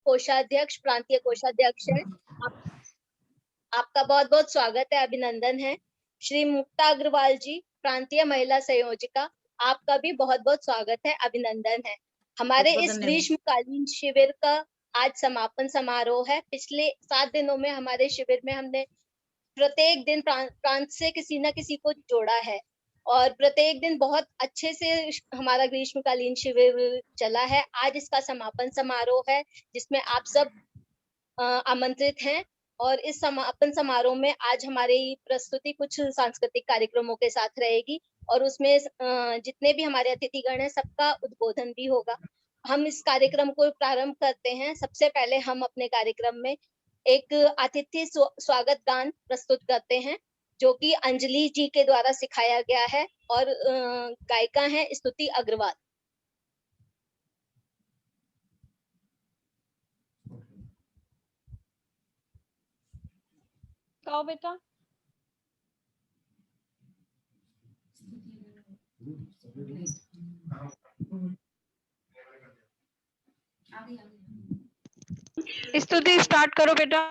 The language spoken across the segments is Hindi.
कोषाध्यक्ष, प्रांतीय कोषाध्यक्ष हैं। आपका बहुत बहुत स्वागत है, अभिनंदन है। श्री मुक्ता अग्रवाल जी, प्रांतीय महिला संयोजिका, आपका भी बहुत बहुत स्वागत है, अभिनंदन है। हमारे इस ग्रीष्मकालीन शिविर का आज समापन समारोह है। पिछले 7 दिनों में हमारे शिविर में हमने प्रत्येक दिन प्रांत से किसी न किसी को जोड़ा है और प्रत्येक दिन बहुत अच्छे से हमारा ग्रीष्मकालीन शिविर चला है। आज इसका समापन समारोह है जिसमें आप सब आमंत्रित हैं और इस समापन समारोह में आज हमारी प्रस्तुति कुछ सांस्कृतिक कार्यक्रमों के साथ रहेगी और उसमें जितने भी हमारे अतिथिगण हैं सबका उद्बोधन भी होगा। हम इस कार्यक्रम को प्रारंभ करते हैं। सबसे पहले हम अपने कार्यक्रम में एक अतिथि स्वागत गान प्रस्तुत करते हैं जो कि अंजलि जी के द्वारा सिखाया गया है और गायिका हैं स्तुति अग्रवाल। गाओ बेटा। स्तुति स्टार्ट करो बेटा।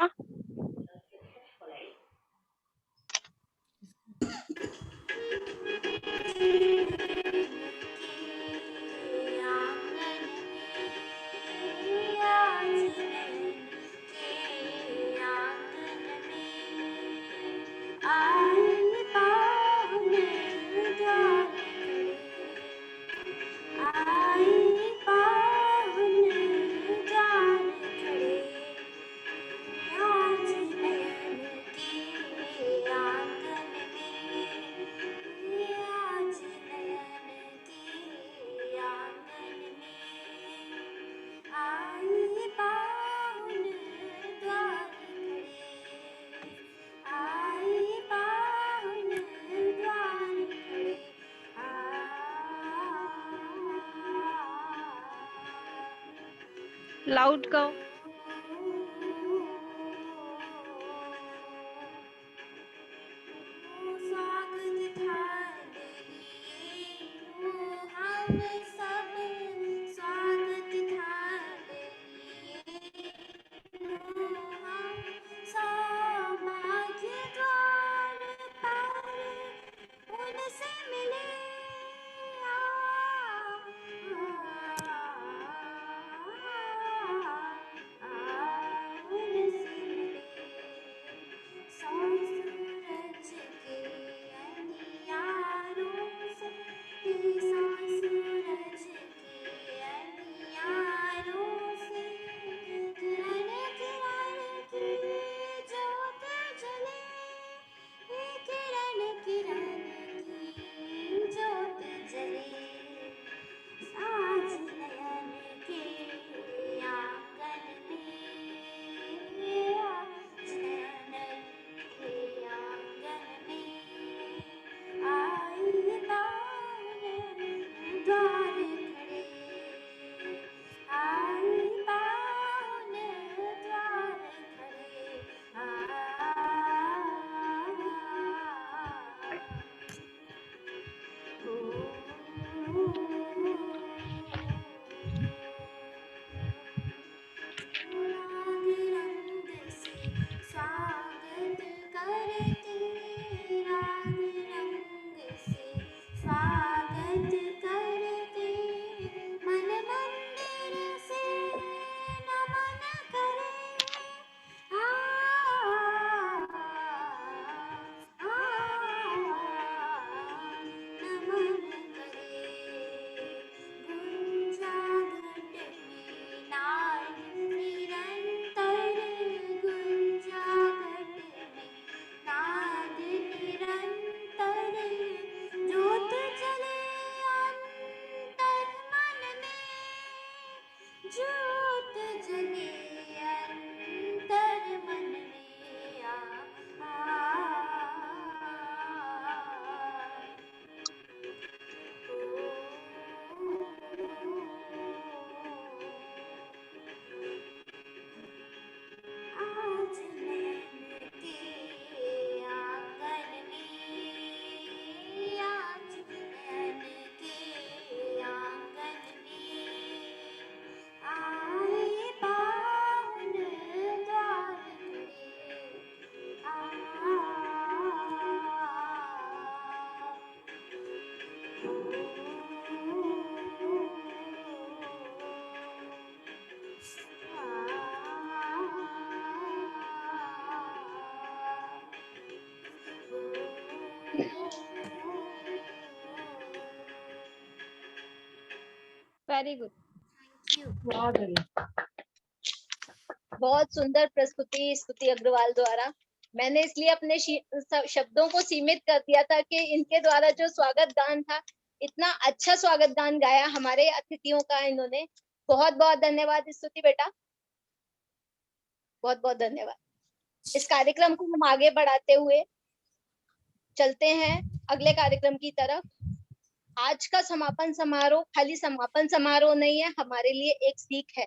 लाउड गाओ। Very good. बहुत सुंदर प्रस्तुति स्तुति अग्रवाल द्वारा। मैंने इसलिए अपने शब्दों को सीमित कर दिया था कि इनके द्वारा जो स्वागत गान था, इतना अच्छा स्वागत गान गाया हमारे अतिथियों का इन्होंने। बहुत बहुत धन्यवाद स्तुति बेटा, बहुत बहुत धन्यवाद। इस कार्यक्रम को हम आगे बढ़ाते हुए चलते हैं अगले कार्यक्रम की तरफ। आज का समापन समारोह खाली समापन समारोह नहीं है, हमारे लिए एक सीख है।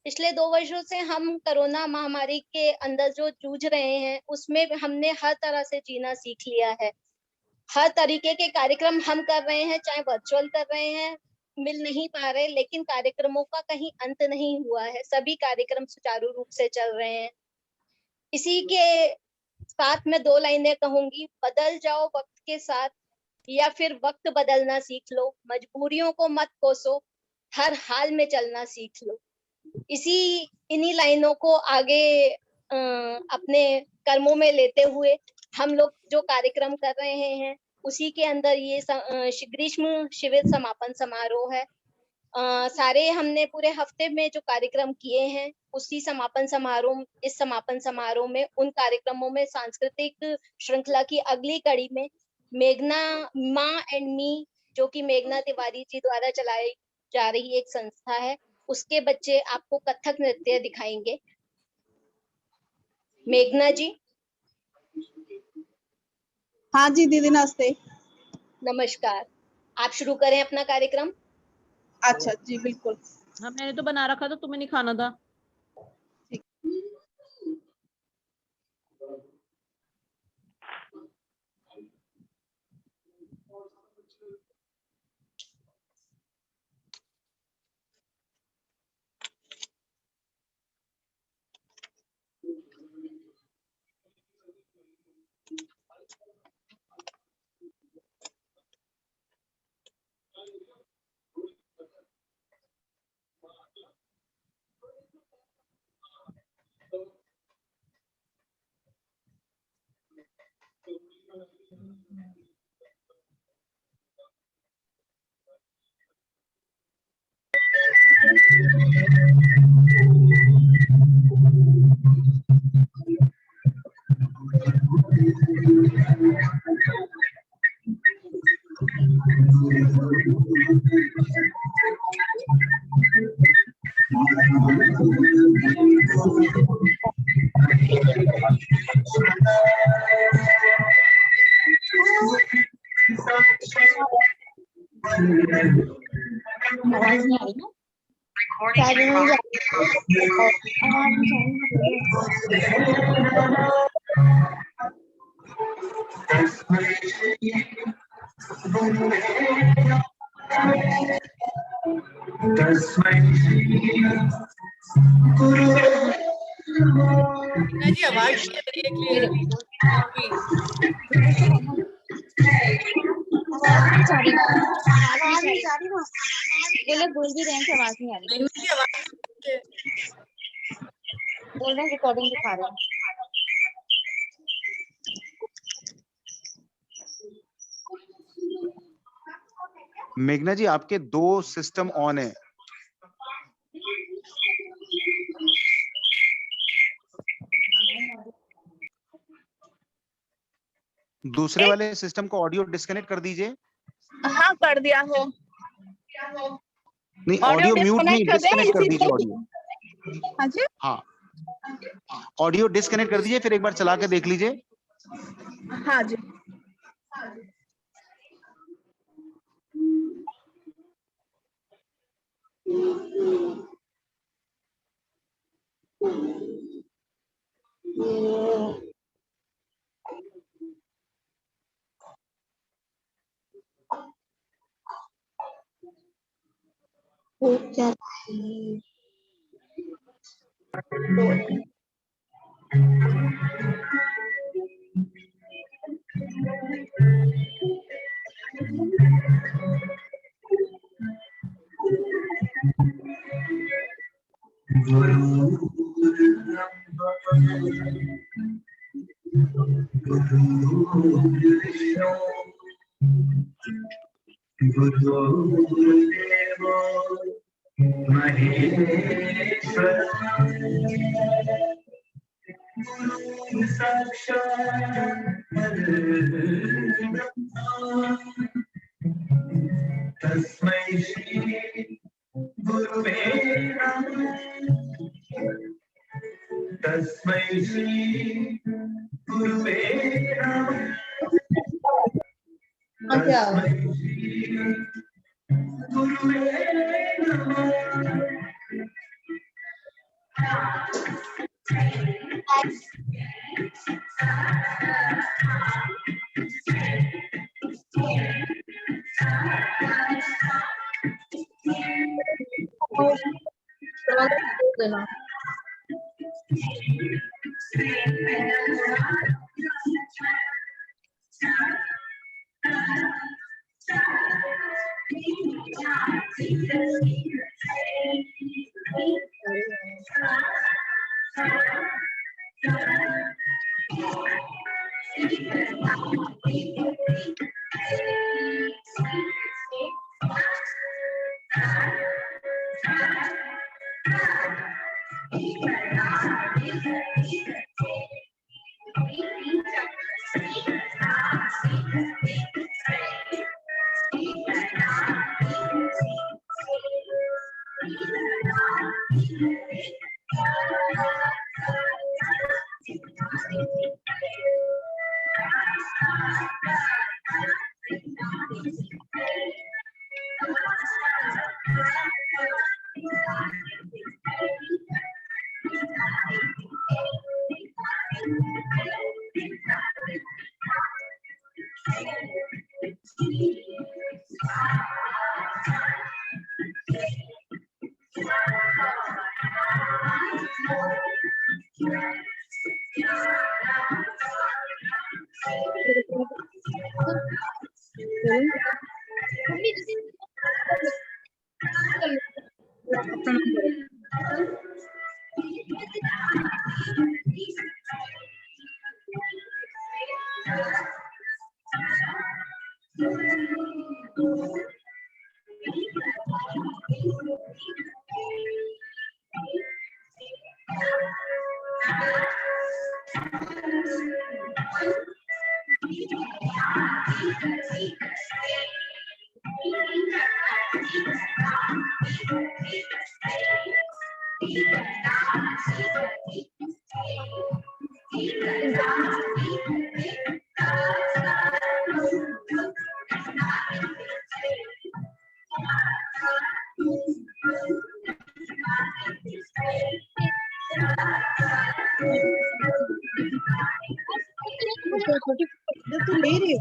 पिछले 2 वर्षों से हम कोरोना महामारी के अंदर जो जूझ रहे हैं, उसमें हमने हर तरह से जीना सीख लिया है। हर तरीके के कार्यक्रम हम कर रहे हैं, चाहे वर्चुअल कर रहे हैं, मिल नहीं पा रहे, लेकिन कार्यक्रमों का कहीं अंत नहीं हुआ है। सभी कार्यक्रम सुचारू रूप से चल रहे हैं। इसी के साथ मैं 2 लाइनें कहूंगी। बदल जाओ वक्त के साथ या फिर वक्त बदलना सीख लो। मजबूरियों को मत कोसो, हर हाल में चलना सीख लो। इन्हीं लाइनों को आगे अपने कर्मों में लेते हुए हम लोग जो कार्यक्रम कर रहे हैं, उसी के अंदर ये ग्रीष्म शिविर समापन समारोह है। सारे हमने पूरे हफ्ते में जो कार्यक्रम किए हैं, उसी इस समापन समारोह में, उन कार्यक्रमों में सांस्कृतिक श्रृंखला की अगली कड़ी में मेघना माँ एंड मी, जो कि मेघना तिवारी जी द्वारा चलाई जा रही एक संस्था है, उसके बच्चे आपको कथक नृत्य दिखाएंगे। मेघना जी। हाँ जी दीदी, नमस्ते। नमस्कार, आप शुरू करें अपना कार्यक्रम। अच्छा जी, बिल्कुल। हाँ, मैंने तो बना रखा था, तुम्हें नहीं खाना था। आवाज नहीं आ रही ना? बोल भी रहे हैं, आवाज नहीं आ रही। बोल रहे हैं रिकॉर्डिंग दिखा रहे हैं। मेघना जी, आपके 2 सिस्टम ऑन है। दूसरे वाले सिस्टम को ऑडियो डिस्कनेक्ट कर दीजिए। हाँ, कर दिया हो। नहीं, ऑडियो म्यूट नहीं, डिस्कनेक्ट कर दीजिए ऑडियो। हाँ जी, हाँ, ऑडियो डिस्कनेक्ट कर दीजिए, फिर एक बार चला के देख लीजिए। हाँ जी। क्या तस्मै श्री गुरुवे नमः तस्मै श्री गुरुवे नमः तस्मै श्री गुरुवे नमः तो ले रही हो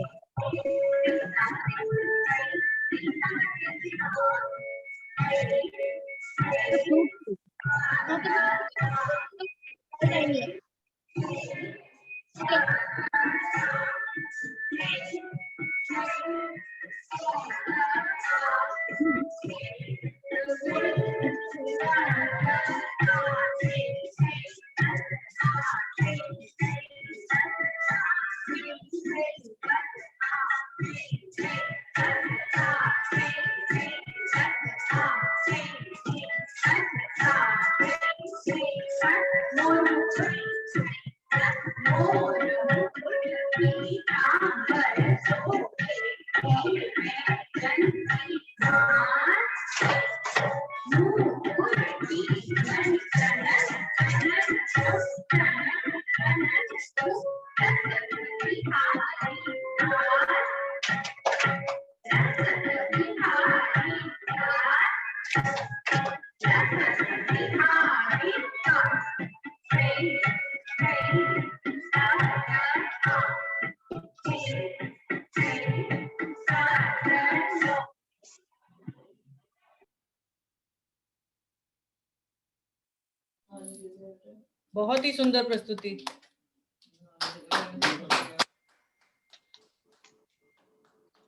बहुत ही सुंदर प्रस्तुति।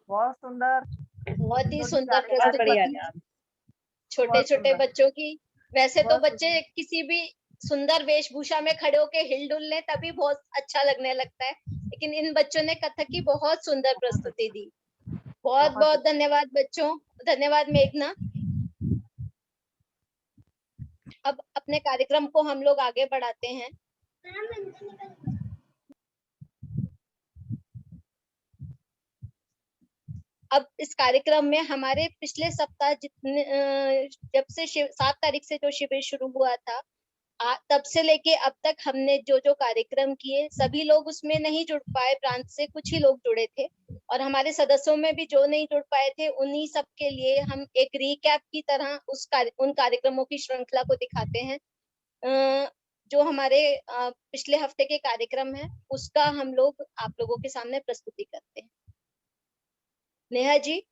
बहुत सुंदर बहुत ही सुंदर बहुत बढ़िया प्रस्तुति छोटे छोटे बच्चों की। वैसे तो बच्चे किसी भी सुंदर वेशभूषा में खड़े होके हिलडुल ले तभी बहुत अच्छा लगने लगता है, लेकिन इन बच्चों ने कथक की बहुत सुंदर प्रस्तुति दी। बहुत बहुत धन्यवाद बच्चों। धन्यवाद मेघना। अब अपने कार्यक्रम को हम लोग आगे बढ़ाते हैं। अब इस कार्यक्रम में हमारे पिछले सप्ताह जितने जब से 7 तारीख से जो शिविर शुरू हुआ था, तब से लेके अब तक हमने जो जो कार्यक्रम किए, सभी लोग उसमें नहीं जुड़ पाए, प्रांत से कुछ ही लोग जुड़े थे, और हमारे सदस्यों में भी जो नहीं जुड़ पाए थे, उन्हीं सब के लिए हम एक रिकैप की तरह उन कार्यक्रमों की श्रृंखला को दिखाते हैं। जो हमारे पिछले हफ्ते के कार्यक्रम है, उसका हम लोग आप लोगों के सामने प्रस्तुति करते हैं। नेहा जी।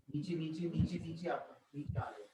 नीचे नीचे नीचे नीचे आप नीचे आ रहे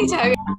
नहीं जाएगा।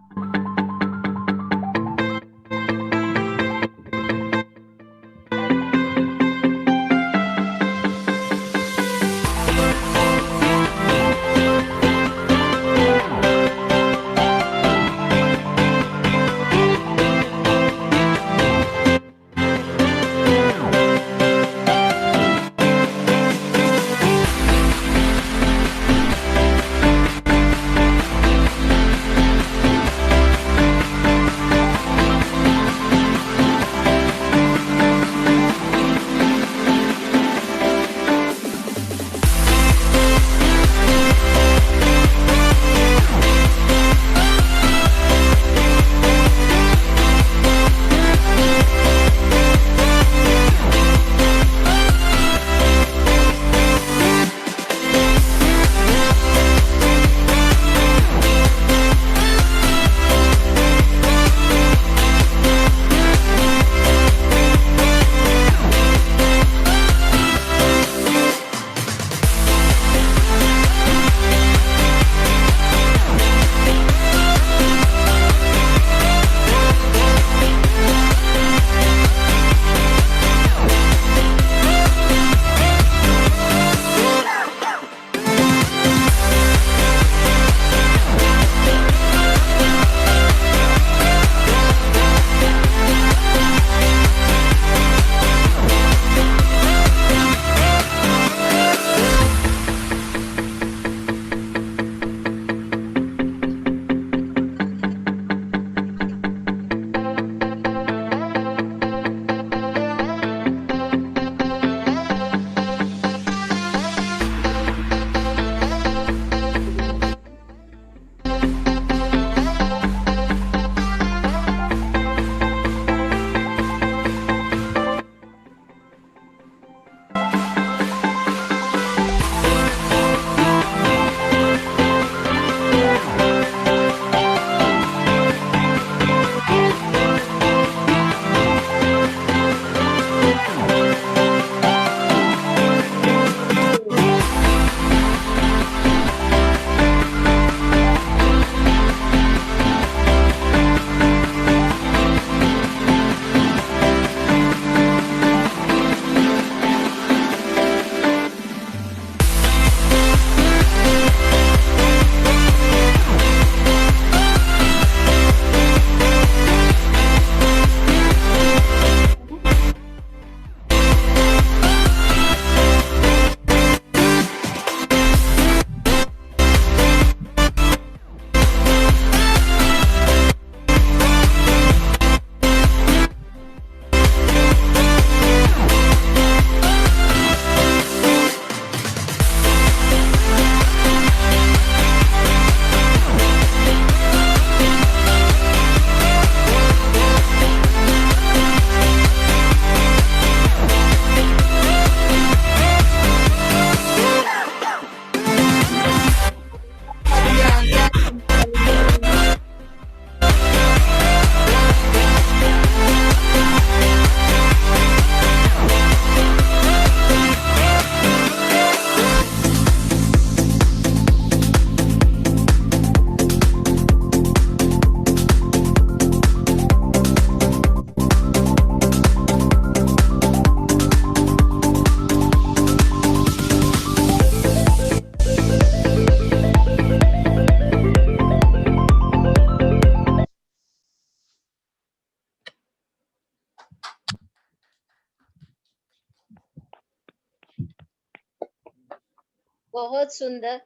बहुत सुंदर।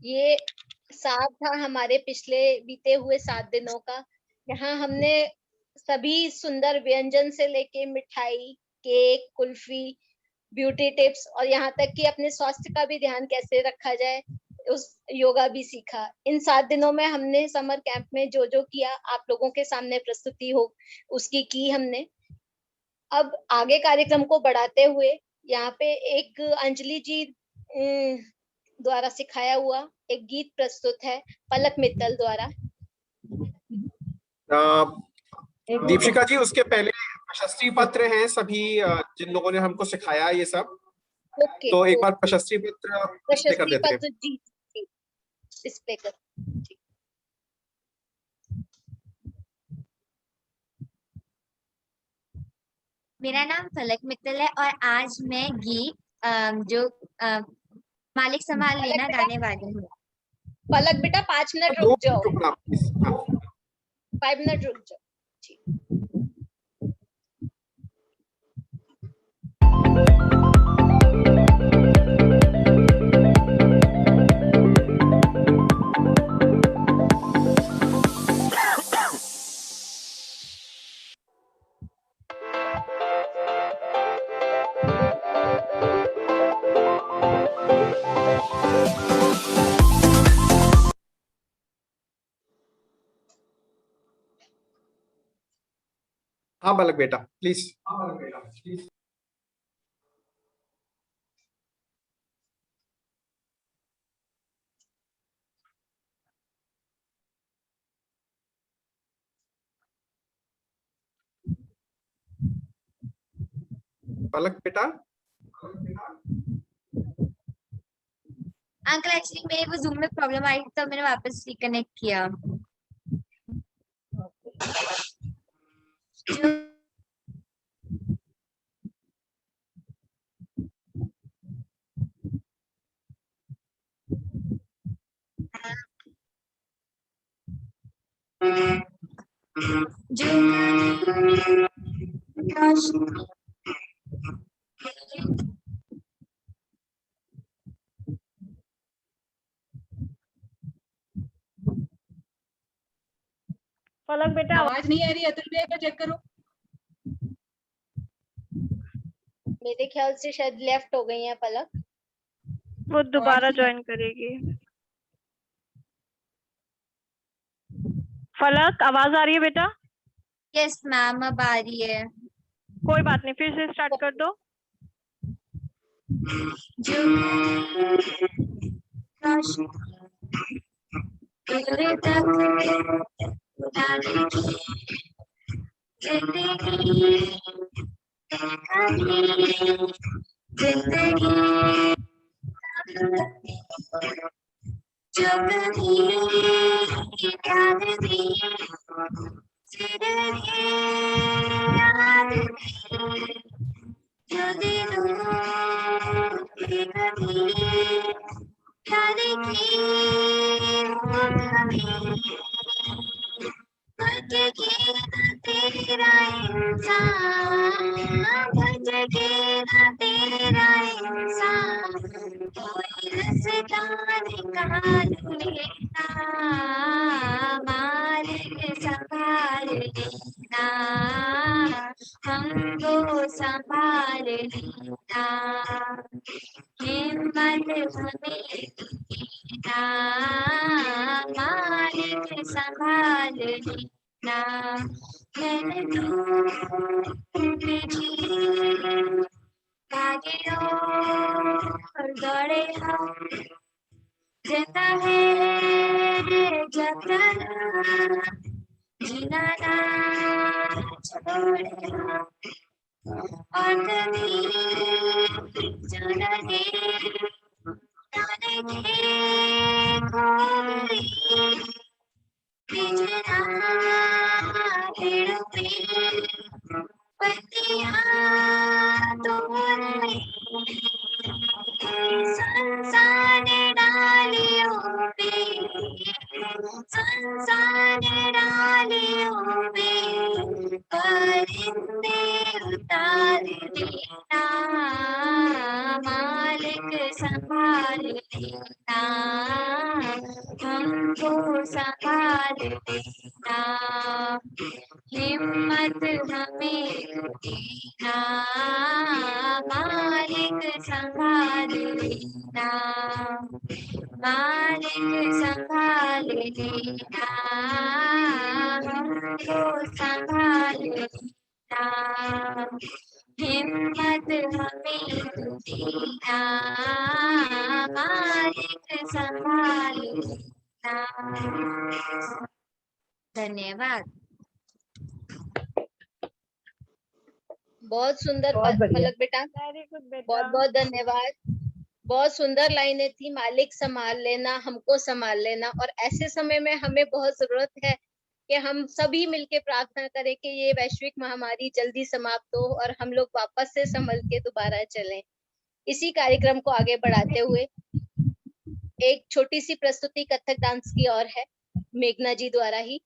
ये साथ था हमारे पिछले बीते हुए 7 दिनों का। यहाँ हमने सभी सुंदर व्यंजन से लेके मिठाई, केक, कुल्फी, ब्यूटी टिप्स और यहाँ तक कि अपने स्वास्थ्य का भी ध्यान कैसे रखा जाए उस योगा भी सीखा। इन 7 दिनों में हमने समर कैंप में जो जो किया आप लोगों के सामने प्रस्तुति हो उसकी की हमने। अब आगे कार्यक्रम को बढ़ाते हुए यहाँ पे एक अंजलि जी द्वारा सिखाया हुआ एक गीत प्रस्तुत है पलक मित्तल द्वारा। दीपिका जी, उसके पहले प्रशस्ति पत्र हैं सभी जिन लोगों ने हमको सिखाया ये सब। ओके, तो एक बार प्रशस्ति पत्र डिस्प्ले कर देते हैं। जी डिस्प्ले कर। मेरा नाम फलक मित्तल है और आज मैं गीत जो मालिक संभाल लेना गाने वाली हूँ। पलक बेटा 5 मिनट दो रुक जाओ, रुकना प्लीज। हाँ 5 मिनट रुक जाओ। हाँ बालक बेटा प्लीज। बालक बेटा अंकल एक्चुअली मेरे वो जूम में प्रॉब्लम आई थी तो मैंने वापस रिकनेक्ट किया। पलक बेटा आवाज नहीं आ रही, अतुल भैया को चेक करो। मेरे ख्याल से शायद लेफ्ट हो गई है पलक। वो दोबारा ज्वाइन करेगी। फलक आवाज आ रही है बेटा? यस मैम अब आ रही है। कोई बात नहीं, फिर से स्टार्ट कर दो। हमको संभाल लेना, हिम्मत हमें देना, मालिक संभाल लेना। मैंने और दौड़े हम जिंदा है जगना, जीना ना छोड़े हम, और कभी जाना दे जाने के खोए बिजना पेड़ों पे पत्तियां तोड़ संसार डालियों पे, संसार डालियों पे परिंदे उतार देना, मालिक संभाल लेना, हमको संभाल लेना, हिम्मत हमें देना, मालिक संभाल लेना, मालिक संभाल लेना, हमको संभाल लेना, हिम्मत हमें देना, मालिक संभाल लेना। धन्यवाद। बहुत सुंदर बहुत बढ़िया। पलक बेटा, वेरी गुड बेटा। बहुत बहुत धन्यवाद। बहुत सुंदर लाइनें थी। मालिक संभाल लेना, हमको संभाल लेना, और ऐसे समय में हमें बहुत जरूरत है कि हम सभी मिलके प्रार्थना करें कि ये वैश्विक महामारी जल्दी समाप्त हो और हम लोग वापस से संभल के दोबारा चलें। इसी कार्यक्रम को आगे बढ़ाते हुए एक छोटी सी प्रस्तुति कथक डांस की और है, मेघना जी द्वारा ही,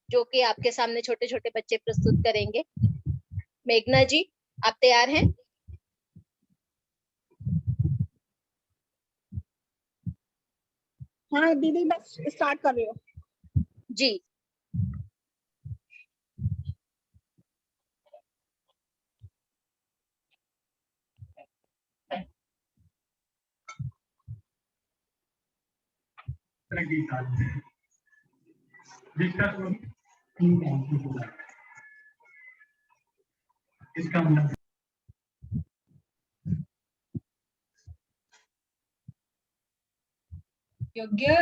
जो कि आपके सामने छोटे छोटे बच्चे प्रस्तुत करेंगे। मेघना जी, आप तैयार हैं? हाँ दीदी, बस स्टार्ट कर रही हूँ। जी। इसका मतलब योग्य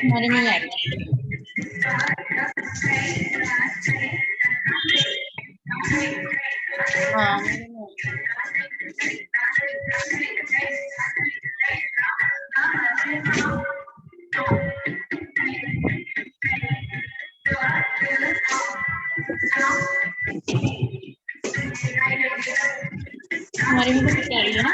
हमारे में याद हमारे में तो तैयारी है ना।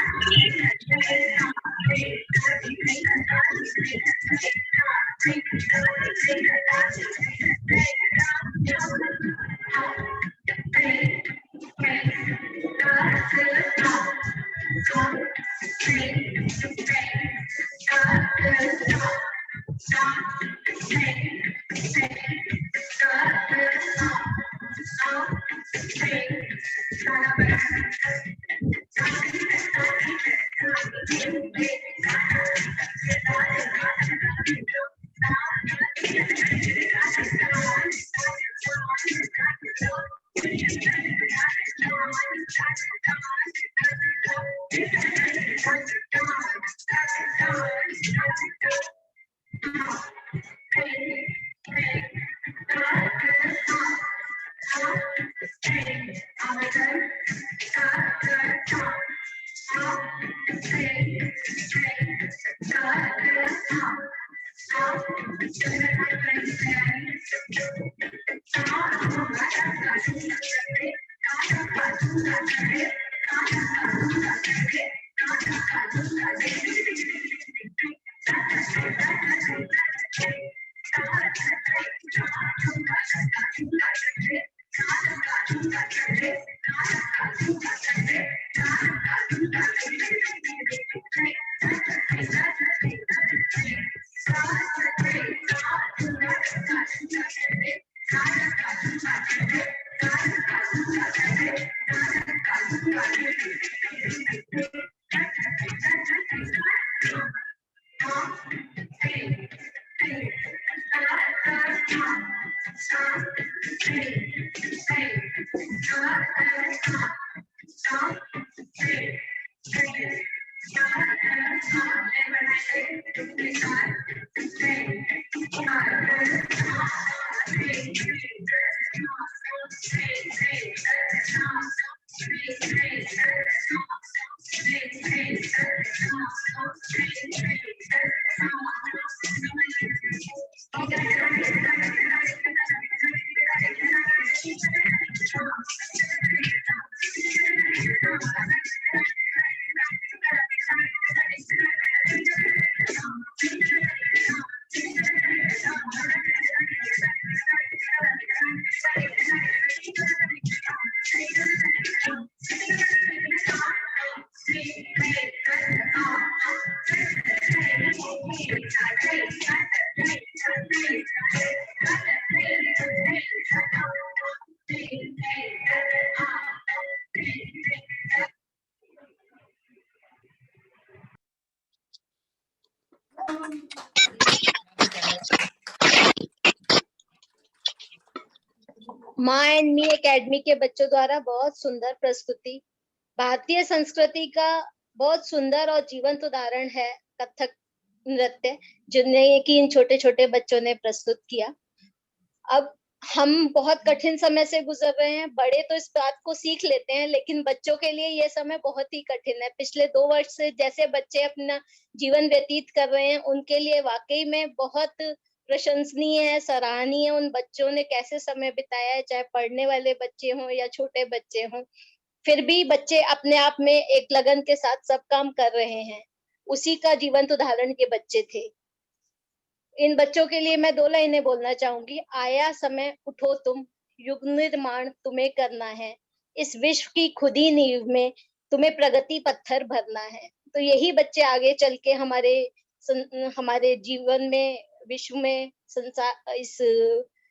माँ एंड मी एकेडमी के बच्चों द्वारा बहुत सुंदर प्रस्तुति। भारतीय संस्कृति का बहुत सुंदर और जीवंत उदाहरण है कथक नृत्य, जिन्हें कि इन छोटे छोटे बच्चों ने प्रस्तुत किया। अब हम बहुत कठिन समय से गुजर रहे हैं। बड़े तो इस बात को सीख लेते हैं, लेकिन बच्चों के लिए ये समय बहुत ही कठिन है। पिछले 2 वर्ष से जैसे बच्चे अपना जीवन व्यतीत कर रहे हैं, उनके लिए वाकई में बहुत प्रशंसनीय है, सराहनीय है। उन बच्चों ने कैसे समय बिताया है, चाहे पढ़ने वाले बच्चे हों या छोटे बच्चे हों, फिर भी बच्चे अपने आप में एक लगन के साथ सब काम कर रहे हैं। उसी का जीवंत उदाहरण के बच्चे थे। इन बच्चों के लिए मैं 2 लाइनें बोलना चाहूंगी। आया समय उठो तुम, युग निर्माण तुम्हें करना है, इस विश्व की खुदी नींव में तुम्हें प्रगति पत्थर भरना है। तो यही बच्चे आगे चल के हमारे जीवन में, विश्व में, संसार, इस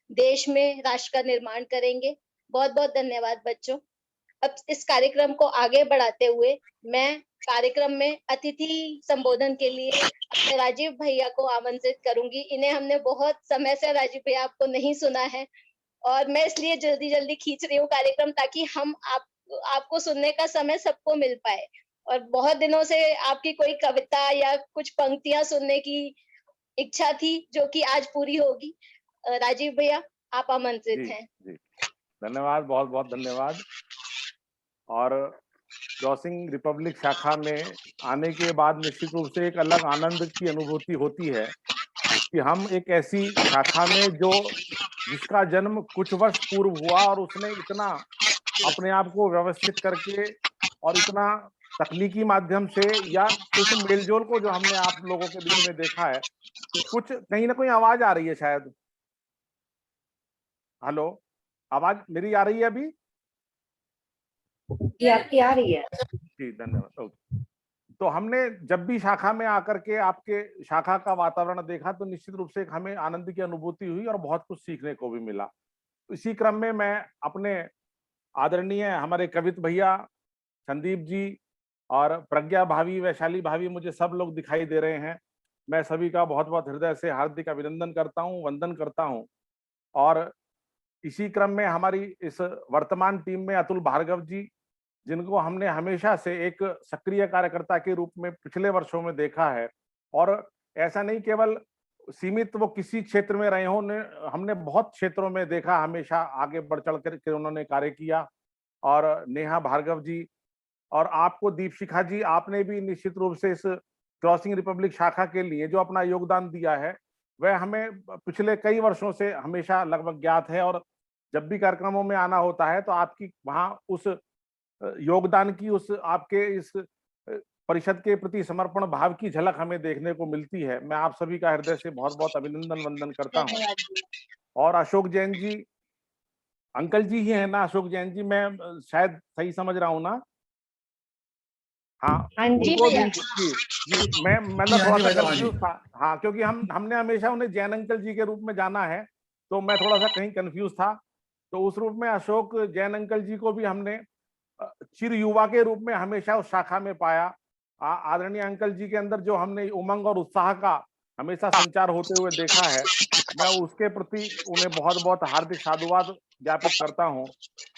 देश में राष्ट्र का निर्माण करेंगे। बहुत बहुत धन्यवाद बच्चों। अब इस कार्यक्रम को आगे बढ़ाते हुए मैं कार्यक्रम में अतिथि संबोधन के लिए अपने राजीव भैया को आमंत्रित करूंगी। इन्हें हमने बहुत समय से, राजीव भैया, आपको नहीं सुना है, और मैं इसलिए जल्दी जल्दी खींच रही हूँ कार्यक्रम, ताकि हम आपको सुनने का समय सबको मिल पाए। और बहुत दिनों से आपकी कोई कविता या कुछ पंक्तियां सुनने की इच्छा थी, जो कि आज पूरी होगी। राजीव भैया, आप आमंत्रित हैं। जी, धन्यवाद, बहुत बहुत धन्यवाद। और क्रॉसिंग रिपब्लिक शाखा में आने के बाद निश्चित रूप से एक अलग आनंद की अनुभूति होती है कि हम एक ऐसी शाखा में जिसका जन्म कुछ वर्ष पूर्व हुआ, और उसने इतना अपने आप को व्यवस्थित करके और इतना तकनीकी माध्यम से या कुछ मेलजोल को जो हमने आप लोगों के बीच में देखा है। कुछ कहीं ना कहीं आवाज आ रही है शायद। हेलो, आवाज मेरी आ रही है अभी? ये आपकी आ रही है। जी, धन्यवाद। तो हमने जब भी शाखा में आकर के आपके शाखा का वातावरण देखा, तो निश्चित रूप से हमें आनंद की अनुभूति हुई और बहुत कुछ सीखने को भी मिला। इसी क्रम में मैं अपने आदरणीय हमारे कवित भैया, संदीप जी और प्रज्ञा भाभी, वैशाली भाभी, मुझे सब लोग दिखाई दे रहे हैं। मैं सभी का बहुत बहुत हृदय से हार्दिक अभिनंदन करता हूँ, वंदन करता हूँ। और इसी क्रम में हमारी इस वर्तमान टीम में अतुल भार्गव जी, जिनको हमने हमेशा से एक सक्रिय कार्यकर्ता के रूप में पिछले वर्षों में देखा है, और ऐसा नहीं केवल सीमित वो किसी क्षेत्र में रहे हों, हमने बहुत क्षेत्रों में देखा, हमेशा आगे बढ़ चढ़ करके उन्होंने कार्य किया। और नेहा भार्गव जी और आपको दीपशिखा जी, आपने भी निश्चित रूप से इस क्रॉसिंग रिपब्लिक शाखा के लिए जो अपना योगदान दिया है, वह हमें पिछले कई वर्षों से हमेशा लगभग ज्ञात है। और जब भी कार्यक्रमों में आना होता है तो आपकी वहां उस योगदान की, उस आपके इस परिषद के प्रति समर्पण भाव की झलक हमें देखने को मिलती है। मैं आप सभी का हृदय से बहुत बहुत अभिनंदन वंदन करता हूँ। और अशोक जैन जी, अंकल जी ही है ना अशोक जैन जी? मैं शायद सही समझ रहा हूँ ना? हाँ, उनको भी जी, मैं थोड़ा सा कंफ्यूज था। हाँ, क्योंकि हमने हमेशा उन्हें जैन अंकल जी के रूप में जाना है, तो मैं थोड़ा सा कहीं कंफ्यूज था। तो उस रूप में अशोक जैन अंकल जी को भी हमने चिर युवा के रूप में हमेशा उस शाखा में पाया। आदरणीय अंकल जी के अंदर जो हमने उमंग और उत्साह का हमेशा संचार होते हुए देखा है, मैं उसके प्रति उन्हें बहुत बहुत हार्दिक साधुवाद ज्ञापित करता हूं।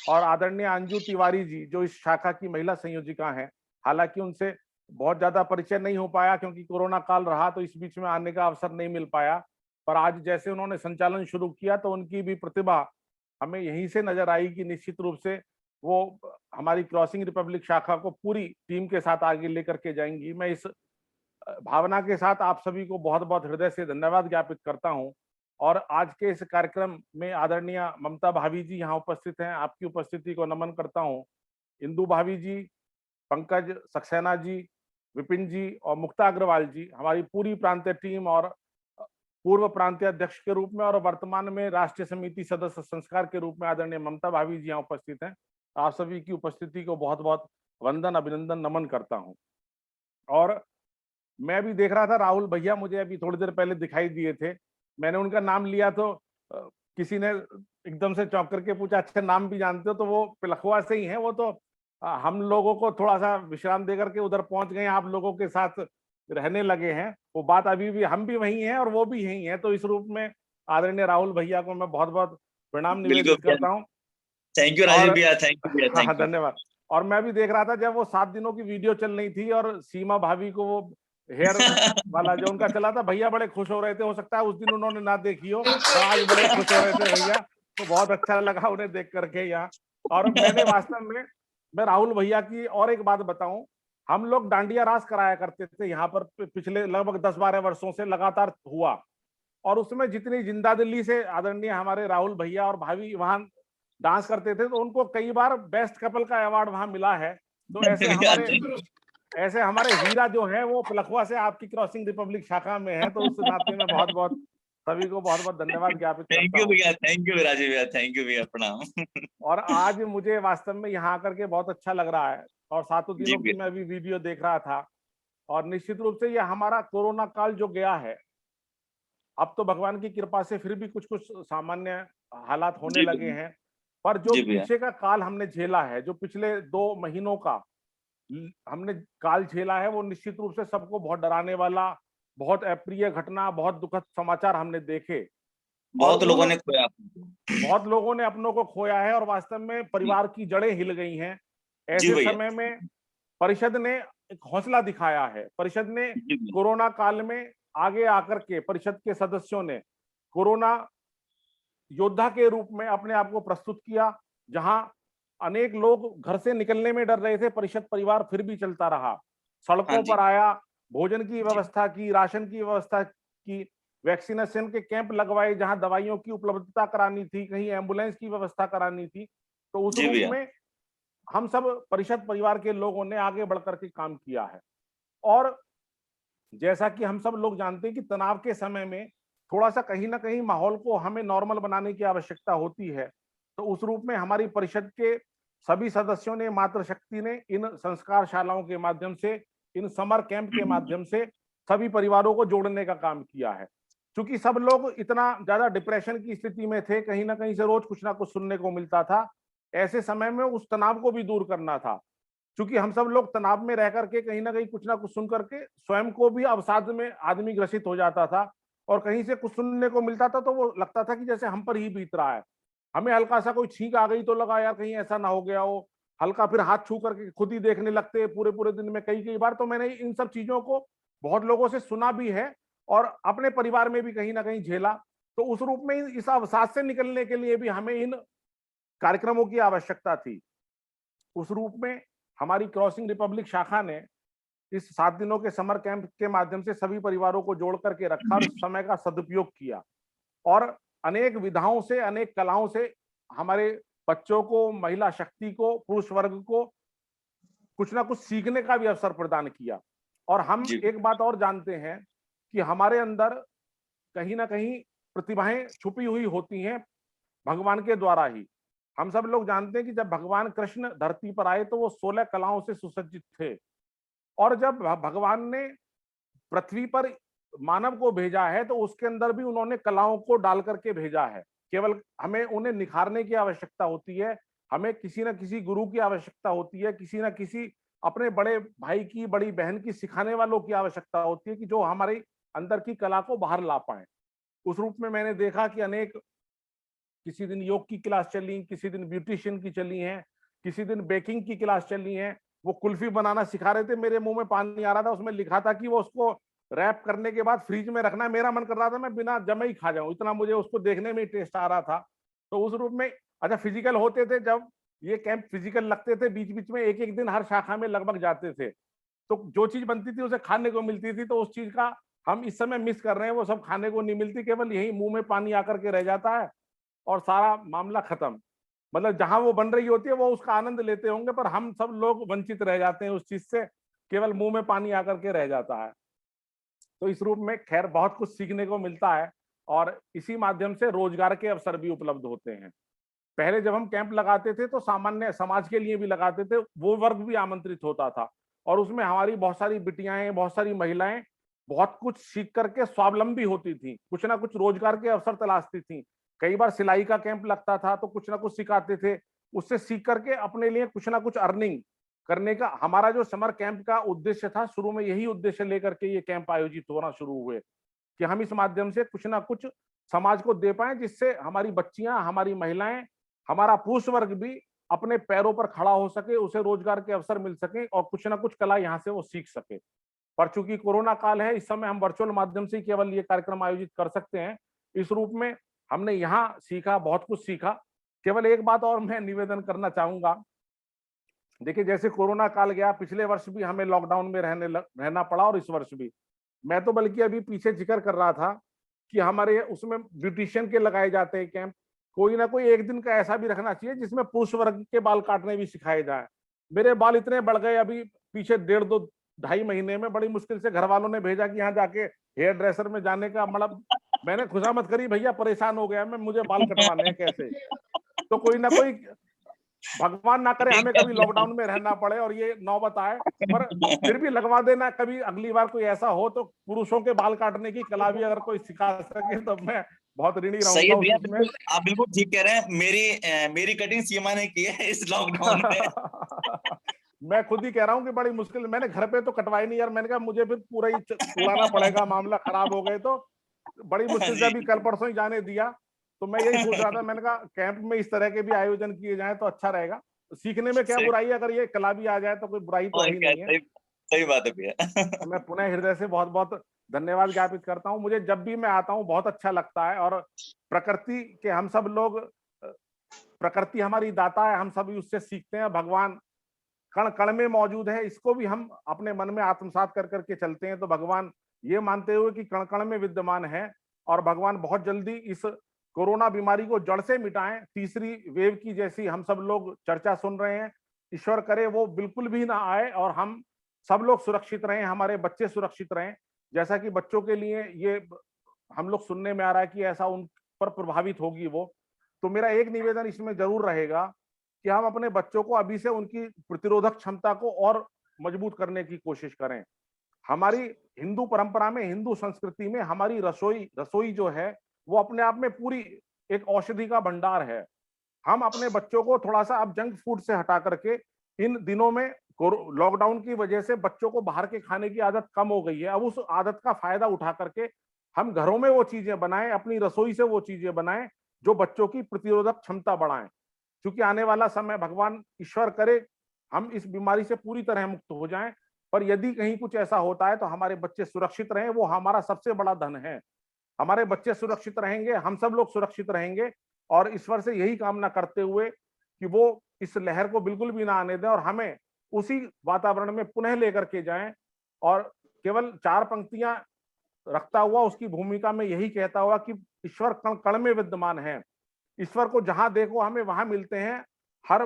और आदरणीय अंजू तिवारी जी, जो इस शाखा की महिला संयोजिका हैं, हालांकि उनसे बहुत ज्यादा परिचय नहीं हो पाया क्योंकि कोरोना काल रहा, तो इस बीच में आने का अवसर नहीं मिल पाया, पर आज जैसे उन्होंने संचालन शुरू किया तो उनकी भी प्रतिभा हमें यहीं से नजर आई कि निश्चित रूप से वो हमारी क्रॉसिंग रिपब्लिक शाखा को पूरी टीम के साथ आगे लेकर के जाएंगी। मैं इस भावना के साथ आप सभी को बहुत बहुत हृदय से धन्यवाद ज्ञापित करता हूं। और आज के इस कार्यक्रम में आदरणीय ममता भाभी जी यहाँ उपस्थित हैं, आपकी उपस्थिति को नमन करता हूँ। इंदु भाभी जी, पंकज सक्सेना जी, विपिन जी और मुक्ता अग्रवाल जी, हमारी पूरी प्रांतीय टीम और पूर्व प्रांतीय अध्यक्ष के रूप में और वर्तमान में राष्ट्रीय समिति सदस्य संस्कार के रूप में आदरणीय ममता भाभी जी यहाँ उपस्थित हैं। आप सभी की उपस्थिति को बहुत बहुत वंदन अभिनंदन नमन करता हूं। और मैं भी देख रहा था, राहुल भैया मुझे अभी थोड़ी देर पहले दिखाई दिए थे। मैंने उनका नाम लिया तो किसी ने एकदम से चौंक करके पूछा, अच्छा नाम भी जानते हो? तो वो पिलखुआ से ही हैं। वो तो हम लोगों को थोड़ा सा विश्राम दे करके उधर पहुंच गए, आप लोगों के साथ रहने लगे हैं। वो बात अभी भी, हम भी वही हैं और वो भी यही हैं। तो इस रूप में आदरणीय राहुल भैया को मैं बहुत बहुत प्रणाम निवेदित करता हूँ। थैंक यू राजीव और- भैया, थैंक यू भैया, हाँ, थैंक यू। धन्यवाद। और मैं भी देख रहा था जब वो 7 दिनों की वीडियो चल रही थी और सीमा भाभी को वो हेयर वाला जो उनका चला था, भैया बड़े खुश हो रहे थे। हो सकता है उस दिन उन्होंने ना देखी हो, तो आज बड़े खुश हो रहे थे भैया, तो बहुत अच्छा लगा उन्हें देख करके यहाँ। और मैंने वास्तव में, मैं राहुल भैया की और एक बात बताऊं, हम लोग डांडिया रास कराया करते थे यहाँ पर पिछले लगभग 10-12 वर्षों से लगातार हुआ, और उसमें जितनी जिंदा दिल्ली से आदरणीय हमारे राहुल भैया और भाभी वहां डांस करते थे, तो उनको कई बार बेस्ट कपल का अवार्ड वहां मिला है। तो ऐसे हमारे हीरा जो है वो पलखुआ से आपकी क्रॉसिंग रिपब्लिक शाखा में है, तो उस नाते में बहुत बहुत सभी को बहुत बहुत धन्यवाद ज्ञापित थैंक करता यू हूँ। भैया, थैंक यू राजीव भैया, थैंक यू भैया, प्रणाम। और आज मुझे वास्तव में यहाँ आकर के बहुत अच्छा लग रहा है, और 7 जी दिनों की भैया। मैं भी वीडियो देख रहा था, और निश्चित रूप से यह हमारा कोरोना काल जो गया है, अब तो भगवान की कृपा से फिर भी कुछ कुछ सामान्य हालात होने जी लगे भैया। हैं, पर जो जी भैया। पीछे का काल हमने झेला है, जो पिछले 2 महीनों का हमने काल झेला है, वो निश्चित रूप से सबको बहुत डराने वाला, बहुत अप्रिय घटना, बहुत दुखद समाचार हमने देखे। बहुत और लोगों ने खोया। बहुत लोगों ने अपनों को खोया है, और वास्तव में परिवार की जड़ें हिल गई हैं। जी ऐसे भैया। समय में परिषद ने एक हौसला दिखाया है। परिषद ने जी भैया। कोरोना काल में आगे आकर के परिषद के सदस्यों ने कोरोना योद्धा के रूप में अपने आप को प्रस्तुत किया। जहां अनेक लोग घर से निकलने में डर रहे थे, परिषद परिवार फिर भी चलता रहा, हाँ सड़कों जी। पर आया, भोजन की व्यवस्था की, राशन की व्यवस्था की, वैक्सीनेशन के कैंप लगवाए, जहां दवाइयों की उपलब्धता करानी थी, कहीं एम्बुलेंस की व्यवस्था करानी थी। तो उस जी रूप भैया। में हम सब परिषद परिवार के लोगों ने आगे बढ़कर के काम किया है। और जैसा कि हम सब लोग जानते हैं कि तनाव के समय में थोड़ा सा कहीं ना कहीं माहौल को हमें नॉर्मल बनाने की आवश्यकता होती है। तो उस रूप में हमारी परिषद के सभी सदस्यों ने, मातृशक्ति ने इन संस्कार शालाओं के माध्यम से, इन समर कैंप के माध्यम से सभी परिवारों को जोड़ने का काम किया है। क्योंकि सब लोग इतना ज्यादा डिप्रेशन की स्थिति में थे, कहीं ना कहीं से रोज कुछ ना कुछ सुनने को मिलता था। ऐसे समय में उस तनाव को भी दूर करना था, क्योंकि हम सब लोग तनाव में रह करके कहीं ना कुछ सुन करके स्वयं को भी अवसाद में आदमी ग्रसित हो जाता था, और कहीं से कुछ सुनने को मिलता था तो वो लगता था कि जैसे हम पर ही बीत रहा है। हमें हल्का सा कोई छींक आ गई तो लगा यार कहीं ऐसा ना हो गया हो, हल्का फिर हाथ छू करके खुद ही देखने लगते पूरे पूरे दिन में कई कई बार। तो मैंने इन सब चीजों को बहुत लोगों से सुना भी है, और अपने परिवार में भी कहीं ना कहीं झेला। तो उस रूप में इस अवसाद से निकलने के लिए भी हमें इन कार्यक्रमों की आवश्यकता थी। उस रूप में हमारी क्रॉसिंग रिपब्लिक शाखा ने इस 7 दिनों के समर कैंप के माध्यम से सभी परिवारों को जोड़ करके रखा, और इस समय का सदुपयोग किया, और अनेक विधाओं से, अनेक कलाओं से हमारे बच्चों को, महिला शक्ति को, पुरुष वर्ग को कुछ ना कुछ सीखने का भी अवसर प्रदान किया। और हम जी। एक बात और जानते हैं कि हमारे अंदर कहीं ना कहीं प्रतिभाएं छुपी हुई होती हैं भगवान के द्वारा ही। हम सब लोग जानते हैं कि जब भगवान कृष्ण धरती पर आए तो वो 16 कलाओं से सुसज्जित थे, और जब भगवान ने पृथ्वी पर मानव को भेजा है तो उसके अंदर भी उन्होंने कलाओं को डाल करके भेजा है। केवल हमें उन्हें निखारने की आवश्यकता होती है, हमें किसी न किसी गुरु की आवश्यकता होती है, किसी न किसी अपने बड़े भाई की, बड़ी बहन की, सिखाने वालों की आवश्यकता होती है कि जो हमारे अंदर की कला को बाहर ला पाए। उस रूप में मैंने देखा कि अनेक, किसी दिन योग की क्लास चली, किसी दिन ब्यूटिशियन की चली है, किसी दिन बेकिंग की क्लास चली है। वो कुल्फी बनाना सिखा रहे थे, मेरे मुंह में पानी आ रहा था। उसमें लिखा था कि वो उसको रैप करने के बाद फ्रीज में रखना है। मेरा मन कर रहा था मैं बिना जमे ही खा जाऊं, इतना मुझे उसको देखने में ही टेस्ट आ रहा था। तो उस रूप में अच्छा फिजिकल होते थे, जब ये कैंप फिजिकल लगते थे, बीच बीच में एक एक दिन हर शाखा में लगभग जाते थे, तो जो चीज बनती थी उसे खाने को मिलती थी। तो उस चीज का हम इस समय मिस कर रहे हैं, वो सब खाने को नहीं मिलती, केवल यही मुंह में पानी आकर के रह जाता है और सारा मामला खत्म। मतलब जहां वो बन रही होती है वो उसका आनंद लेते होंगे, पर हम सब लोग वंचित रह जाते हैं उस चीज से, केवल मुंह में पानी आकर के रह जाता है। तो इस रूप में खैर बहुत कुछ सीखने को मिलता है, और इसी माध्यम से रोजगार के अवसर भी उपलब्ध होते हैं। पहले जब हम कैंप लगाते थे तो सामान्य समाज के लिए भी लगाते थे, वो वर्ग भी आमंत्रित होता था, और उसमें हमारी बहुत सारी बिटियाएं, बहुत सारी महिलाएं बहुत कुछ सीख करके स्वावलंबी होती थी, कुछ ना कुछ रोजगार के अवसर तलाशती थी। कई बार सिलाई का कैंप लगता था तो कुछ ना कुछ सिखाते थे, उससे सीख करके अपने लिए कुछ ना कुछ अर्निंग करने का हमारा जो समर कैंप का उद्देश्य था, शुरू में यही उद्देश्य लेकर के ये कैंप आयोजित होना शुरू हुए कि हम इस माध्यम से कुछ ना कुछ समाज को दे पाए, जिससे हमारी बच्चियां, हमारी महिलाएं, हमारा पुरुष वर्ग भी अपने पैरों पर खड़ा हो सके, उसे रोजगार के अवसर मिल सके और कुछ ना कुछ कला यहाँ से वो सीख सके। पर चूंकि कोरोना काल है, इस समय हम वर्चुअल माध्यम से केवल ये कार्यक्रम आयोजित कर सकते हैं। इस रूप में हमने यहाँ सीखा, बहुत कुछ सीखा। केवल एक बात और मैं निवेदन करना चाहूंगा, देखिए जैसे कोरोना काल गया, पिछले वर्ष भी हमें लॉकडाउन में रहना पड़ा और इस वर्ष भी। मैं तो बल्कि अभी पीछे जिक्र कर रहा था कि हमारे उसमें ब्यूटिशियन के लगाए जाते हैं कैंप, कोई ना कोई एक दिन का ऐसा भी रखना चाहिए जिसमें पुरुष वर्ग के बाल काटने भी सिखाए जाए। मेरे बाल इतने बढ़ गए अभी पीछे 1.5-2-2.5 महीने में, बड़ी मुश्किल से घर वालों ने भेजा कि यहाँ जाके हेयर ड्रेसर में जाने का, मतलब मैंने खुशामद करी, भैया परेशान हो गया मैं, मुझे बाल कटवाने हैं कैसे। तो कोई ना कोई, भगवान ना करे हमें कभी लॉकडाउन में रहना पड़े और ये नौबत आए, पर फिर भी लगवा देना। कभी अगली बार कोई ऐसा हो तो पुरुषों के बाल काटने की कला भी अगर कोई सिखा सके तो मैं बहुत ऋणी सही है भैया, रहूंगा। बिल्कुल आप बिल्कुल ठीक कह रहे हैं। मेरी कटिंग सीमा ने की है इस लॉकडाउन में। मैं खुद ही कह रहा हूँ कि बड़ी मुश्किल, मैंने घर पे तो कटवाई नहीं यार, मैंने कहा मुझे फिर पूरा ही उड़ाना पड़ेगा, मामला खराब हो गए तो बड़ी मुश्किल से अभी कल परसों ही जाने दिया। तो मैं यही सोच रहा था, मैंने कहा कैंप में इस तरह के भी आयोजन किए जाएं तो अच्छा रहेगा। सीखने में क्या बुराई है, अगर ये कला भी आ जाए तो कोई बुराई तो ही नहीं है। सही बात है भैया। मैं पुनः हृदय से बहुत बहुत धन्यवाद ज्ञापित करता हूँ। मुझे जब भी मैं आता हूँ बहुत अच्छा लगता है, और प्रकृति के हम सब लोग, प्रकृति हमारी दाता है, हम सभी उससे सीखते हैं। भगवान कण कण में मौजूद है, इसको भी हम अपने मन में आत्मसात कर करके चलते हैं। तो भगवान ये मानते हुए कि कण कण में विद्यमान है और भगवान बहुत जल्दी इस कोरोना बीमारी को जड़ से मिटाएं। तीसरी वेव की जैसी हम सब लोग चर्चा सुन रहे हैं, ईश्वर करे वो बिल्कुल भी ना आए और हम सब लोग सुरक्षित रहें, हमारे बच्चे सुरक्षित रहें। जैसा कि बच्चों के लिए ये हम लोग सुनने में आ रहा है कि ऐसा उन पर प्रभावित होगी वो, तो मेरा एक निवेदन इसमें जरूर रहेगा कि हम अपने बच्चों को अभी से उनकी प्रतिरोधक क्षमता को और मजबूत करने की कोशिश करें। हमारी हिंदू परंपरा में, हिंदू संस्कृति में हमारी रसोई जो है वो अपने आप में पूरी एक औषधि का भंडार है। हम अपने बच्चों को थोड़ा सा अब जंक फूड से हटा करके, इन दिनों में लॉकडाउन की वजह से बच्चों को बाहर के खाने की आदत कम हो गई है, अब उस आदत का फायदा उठा करके हम घरों में वो चीजें बनाएं, अपनी रसोई से वो चीजें बनाएं जो बच्चों की प्रतिरोधक क्षमता बढ़ाएं। क्योंकि आने वाला समय, भगवान ईश्वर करे हम इस बीमारी से पूरी तरह मुक्त हो जाएं, पर यदि कहीं कुछ ऐसा होता है तो हमारे बच्चे सुरक्षित रहें, वो हमारा सबसे बड़ा धन है। हमारे बच्चे सुरक्षित रहेंगे, हम सब लोग सुरक्षित रहेंगे, और ईश्वर से यही कामना करते हुए कि वो इस लहर को बिल्कुल भी ना आने दें और हमें उसी वातावरण में पुनः लेकर के जाएं। और केवल 4 पंक्तियां रखता हुआ उसकी भूमिका में यही कहता हुआ कि ईश्वर कण कण में विद्यमान है। ईश्वर को जहां देखो हमें वहां मिलते हैं, हर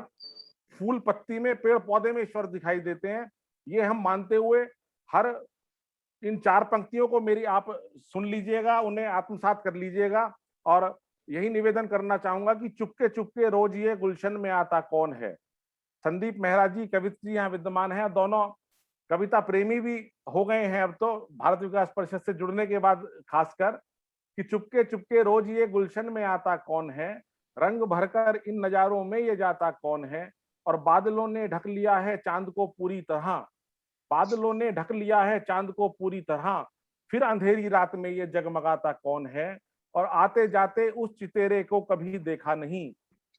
फूल पत्ती में, पेड़ पौधे में ईश्वर दिखाई देते हैं। ये हम मानते हुए हर इन 4 पंक्तियों को मेरी आप सुन लीजिएगा, उन्हें आत्मसात कर लीजिएगा। और यही निवेदन करना चाहूंगा कि चुपके चुपके रोज ये गुलशन में आता कौन है। संदीप मेहरा जी, कवित्री जी यहाँ विद्यमान है, दोनों कविता प्रेमी भी हो गए हैं अब तो भारत विकास परिषद से जुड़ने के बाद, खासकर कि चुपके चुपके रोज ये गुलशन में आता कौन है, रंग भरकर इन नजारों में ये जाता कौन है, और बादलों ने ढक लिया है चांद को पूरी तरह, बादलों ने ढक लिया है चांद को पूरी तरह, फिर अंधेरी रात में ये जगमगाता कौन है, और आते जाते उस चितेरे को कभी देखा नहीं,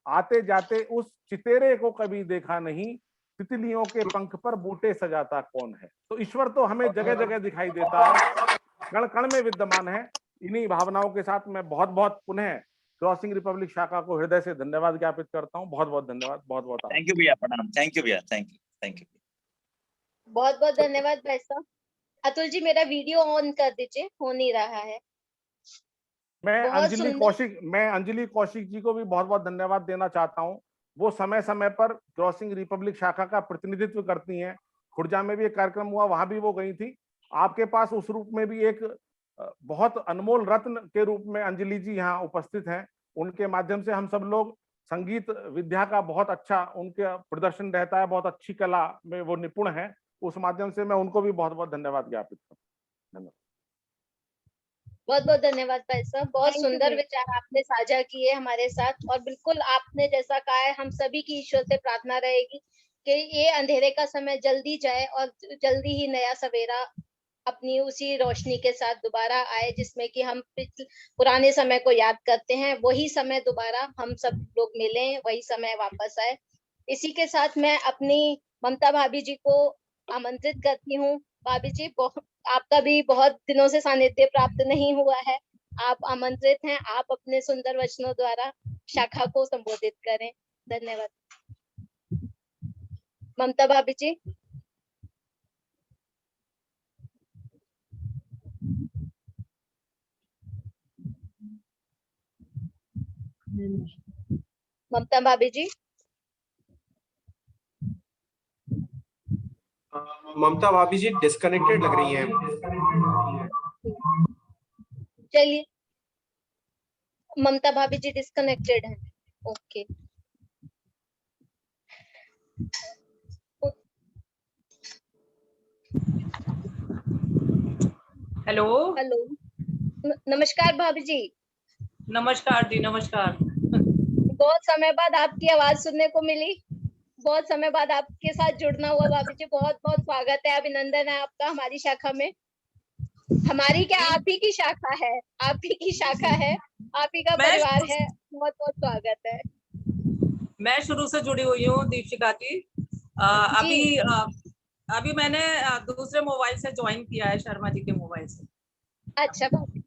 आते जाते उस चितेरे को कभी देखा नहीं, तितलियों के पंख पर बूटे सजाता कौन है। तो ईश्वर तो हमें जगह जगह दिखाई देता है, कण कण में विद्यमान है। इन्हीं भावनाओं के साथ मैं बहुत बहुत पुनः क्रॉसिंग रिपब्लिक शाखा को हृदय से धन्यवाद ज्ञापित करता हूँ। बहुत बहुत धन्यवाद, बहुत बहुत थैंक यू भैया, प्रणाम। थैंक यू भैया, थैंक यू। बहुत बहुत धन्यवाद भाई साहब। अतुल जी मेरा वीडियो ऑन कर दीजिए, हो नहीं रहा है। मैं बहुत अंजलि कौशिक जी को भी बहुत बहुत धन्यवाद देना चाहता हूँ। वो समय समय पर क्रॉसिंग रिपब्लिक शाखा का प्रतिनिधित्व करती हैं। खुर्जा में भी एक कार्यक्रम हुआ, वहां भी वो गई थी। आपके पास उस रूप में भी एक बहुत अनमोल रत्न के रूप में अंजलि जी यहाँ उपस्थित हैं। उनके माध्यम से हम सब लोग संगीत विद्या का बहुत अच्छा उनका प्रदर्शन रहता है, बहुत अच्छी कला में वो निपुण है। उस माध्यम से मैं उनको भी बहुत बहुत धन्यवाद ज्ञापित करता हूँ। बहुत बहुत धन्यवाद भाई साहब, बहुत सुंदर विचार आपने साझा किए हमारे साथ। और बिल्कुल आपने जैसा कहा है, हम सभी की ईश्वर से प्रार्थना रहेगी कि ये अंधेरे का समय जल्दी जाए और जल्दी ही नया सवेरा अपनी उसी रोशनी के साथ दोबारा आए, जिसमें कि हम पुराने समय को याद करते हैं, वही समय दोबारा हम सब लोग मिलें, वही समय वापस आए। इसी के साथ मैं अपनी ममता भाभी जी को आमंत्रित करती हूँ। भाभी जी, आपका भी बहुत दिनों से सानिध्य प्राप्त नहीं हुआ है, आप आमंत्रित हैं। आप अपने सुंदर वचनों द्वारा शाखा को संबोधित करें। धन्यवाद। ममता भाभी जी। ममता भाभी जी। ममता भाभी जी डिस्कनेक्टेड लग रही हैं। चलिए, ममता भाभी जी डिस्कनेक्टेड हैं। ओके। हेलो। हेलो, नमस्कार भाभी जी। नमस्कार जी, नमस्कार। बहुत समय बाद आपकी आवाज सुनने को मिली, बहुत समय बाद आपके साथ जुड़ना हुआ। भाभी जी, बहुत बहुत स्वागत है, अभिनंदन है आपका हमारी शाखा में। हमारी क्या, आप ही की शाखा है, आप ही की शाखा है, आप ही का परिवार है। बहुत बहुत स्वागत है। मैं शुरू से जुड़ी हुई हूँ दीपिका जी। अभी मैंने दूसरे मोबाइल से ज्वाइन किया है, शर्मा जी के मोबाइल से। अच्छा भाभी,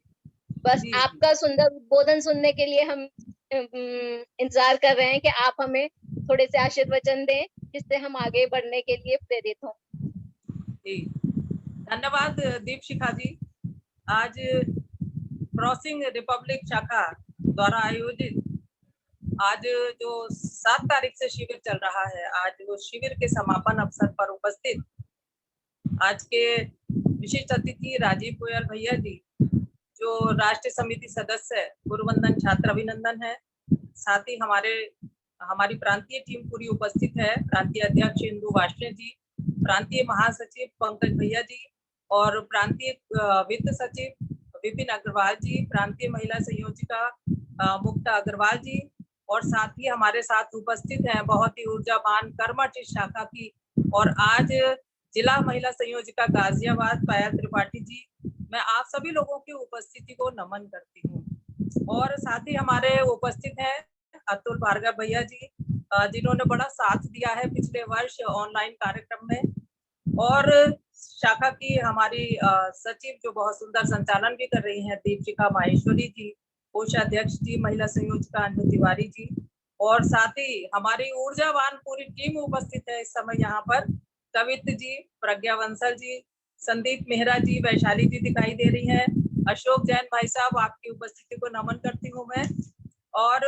बस आपका सुंदर उद्बोधन सुनने के लिए हम इंतजार कर रहे हैं कि आप हमें थोड़े से आशीर्वचन दें, जिससे हम आगे बढ़ने के लिए प्रेरित हों। जी, धन्यवाद दीपशिखा जी। आज क्रॉसिंग रिपब्लिक शाखा द्वारा आयोजित आज जो 7 तारीख से शिविर चल रहा है, आज वो शिविर के समापन अवसर पर उपस्थित आज के विशिष्ट अतिथि राजीव गोयल भैया जी, जो राष्ट्रीय समिति सदस्य है, गुरुवंदन छात्र अभिनंदन है। साथ ही हमारी प्रांतीय टीम पूरी उपस्थित है। प्रांतीय अध्यक्ष इंदु वाष्णे जी, प्रांतीय महासचिव पंकज भैया जी और प्रांतीय वित्त सचिव विपिन अग्रवाल जी, प्रांतीय महिला संयोजिका मुक्ता अग्रवाल जी, और साथ ही हमारे साथ उपस्थित हैं बहुत ही ऊर्जावान कर्मठ इस शाखा की और आज जिला महिला संयोजिका गाजियाबाद पायल त्रिपाठी जी। मैं आप सभी लोगों की उपस्थिति को नमन करती हूँ। और साथ ही हमारे उपस्थित हैं अतुल भार्गव भैया जी, जिन्होंने बड़ा साथ दिया है पिछले वर्ष ऑनलाइन कार्यक्रम में, और शाखा की हमारी सचिव जो बहुत सुंदर संचालन भी कर रही हैं, दीपशिखा माहेश्वरी जी, कोषाध्यक्ष जी महिला संयोजिका अंजू तिवारी जी, और साथ ही हमारी ऊर्जावान पूरी टीम उपस्थित है इस समय यहाँ पर। कवित जी, प्रज्ञा वंसल जी, संदीप मेहरा जी, वैशाली जी दिखाई दे रही हैं, अशोक जैन भाई साहब, आपकी उपस्थिति को नमन करती हूँ मैं, और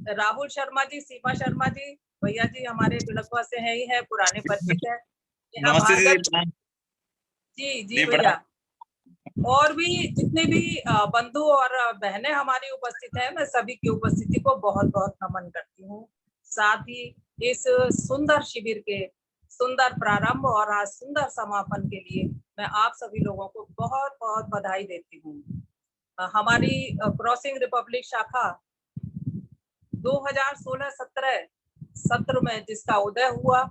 राहुल शर्मा जी, सीमा शर्मा जी, भैया जी हमारे बिलखवा से है ही है, पुराने परिचित है। जी भैया, और भी जितने भी बंधु और बहनें हमारी उपस्थित हैं, मैं सभी की उपस्थिति को बहुत बहुत नमन करती हूँ। साथ ही इस सुंदर शिविर के सुंदर प्रारंभ और आज सुंदर समापन के लिए मैं आप सभी लोगों को बहुत बहुत बधाई देती हूँ। हमारी क्रॉसिंग रिपब्लिक शाखा 2016-17 सत्र में जिसका उदय हुआ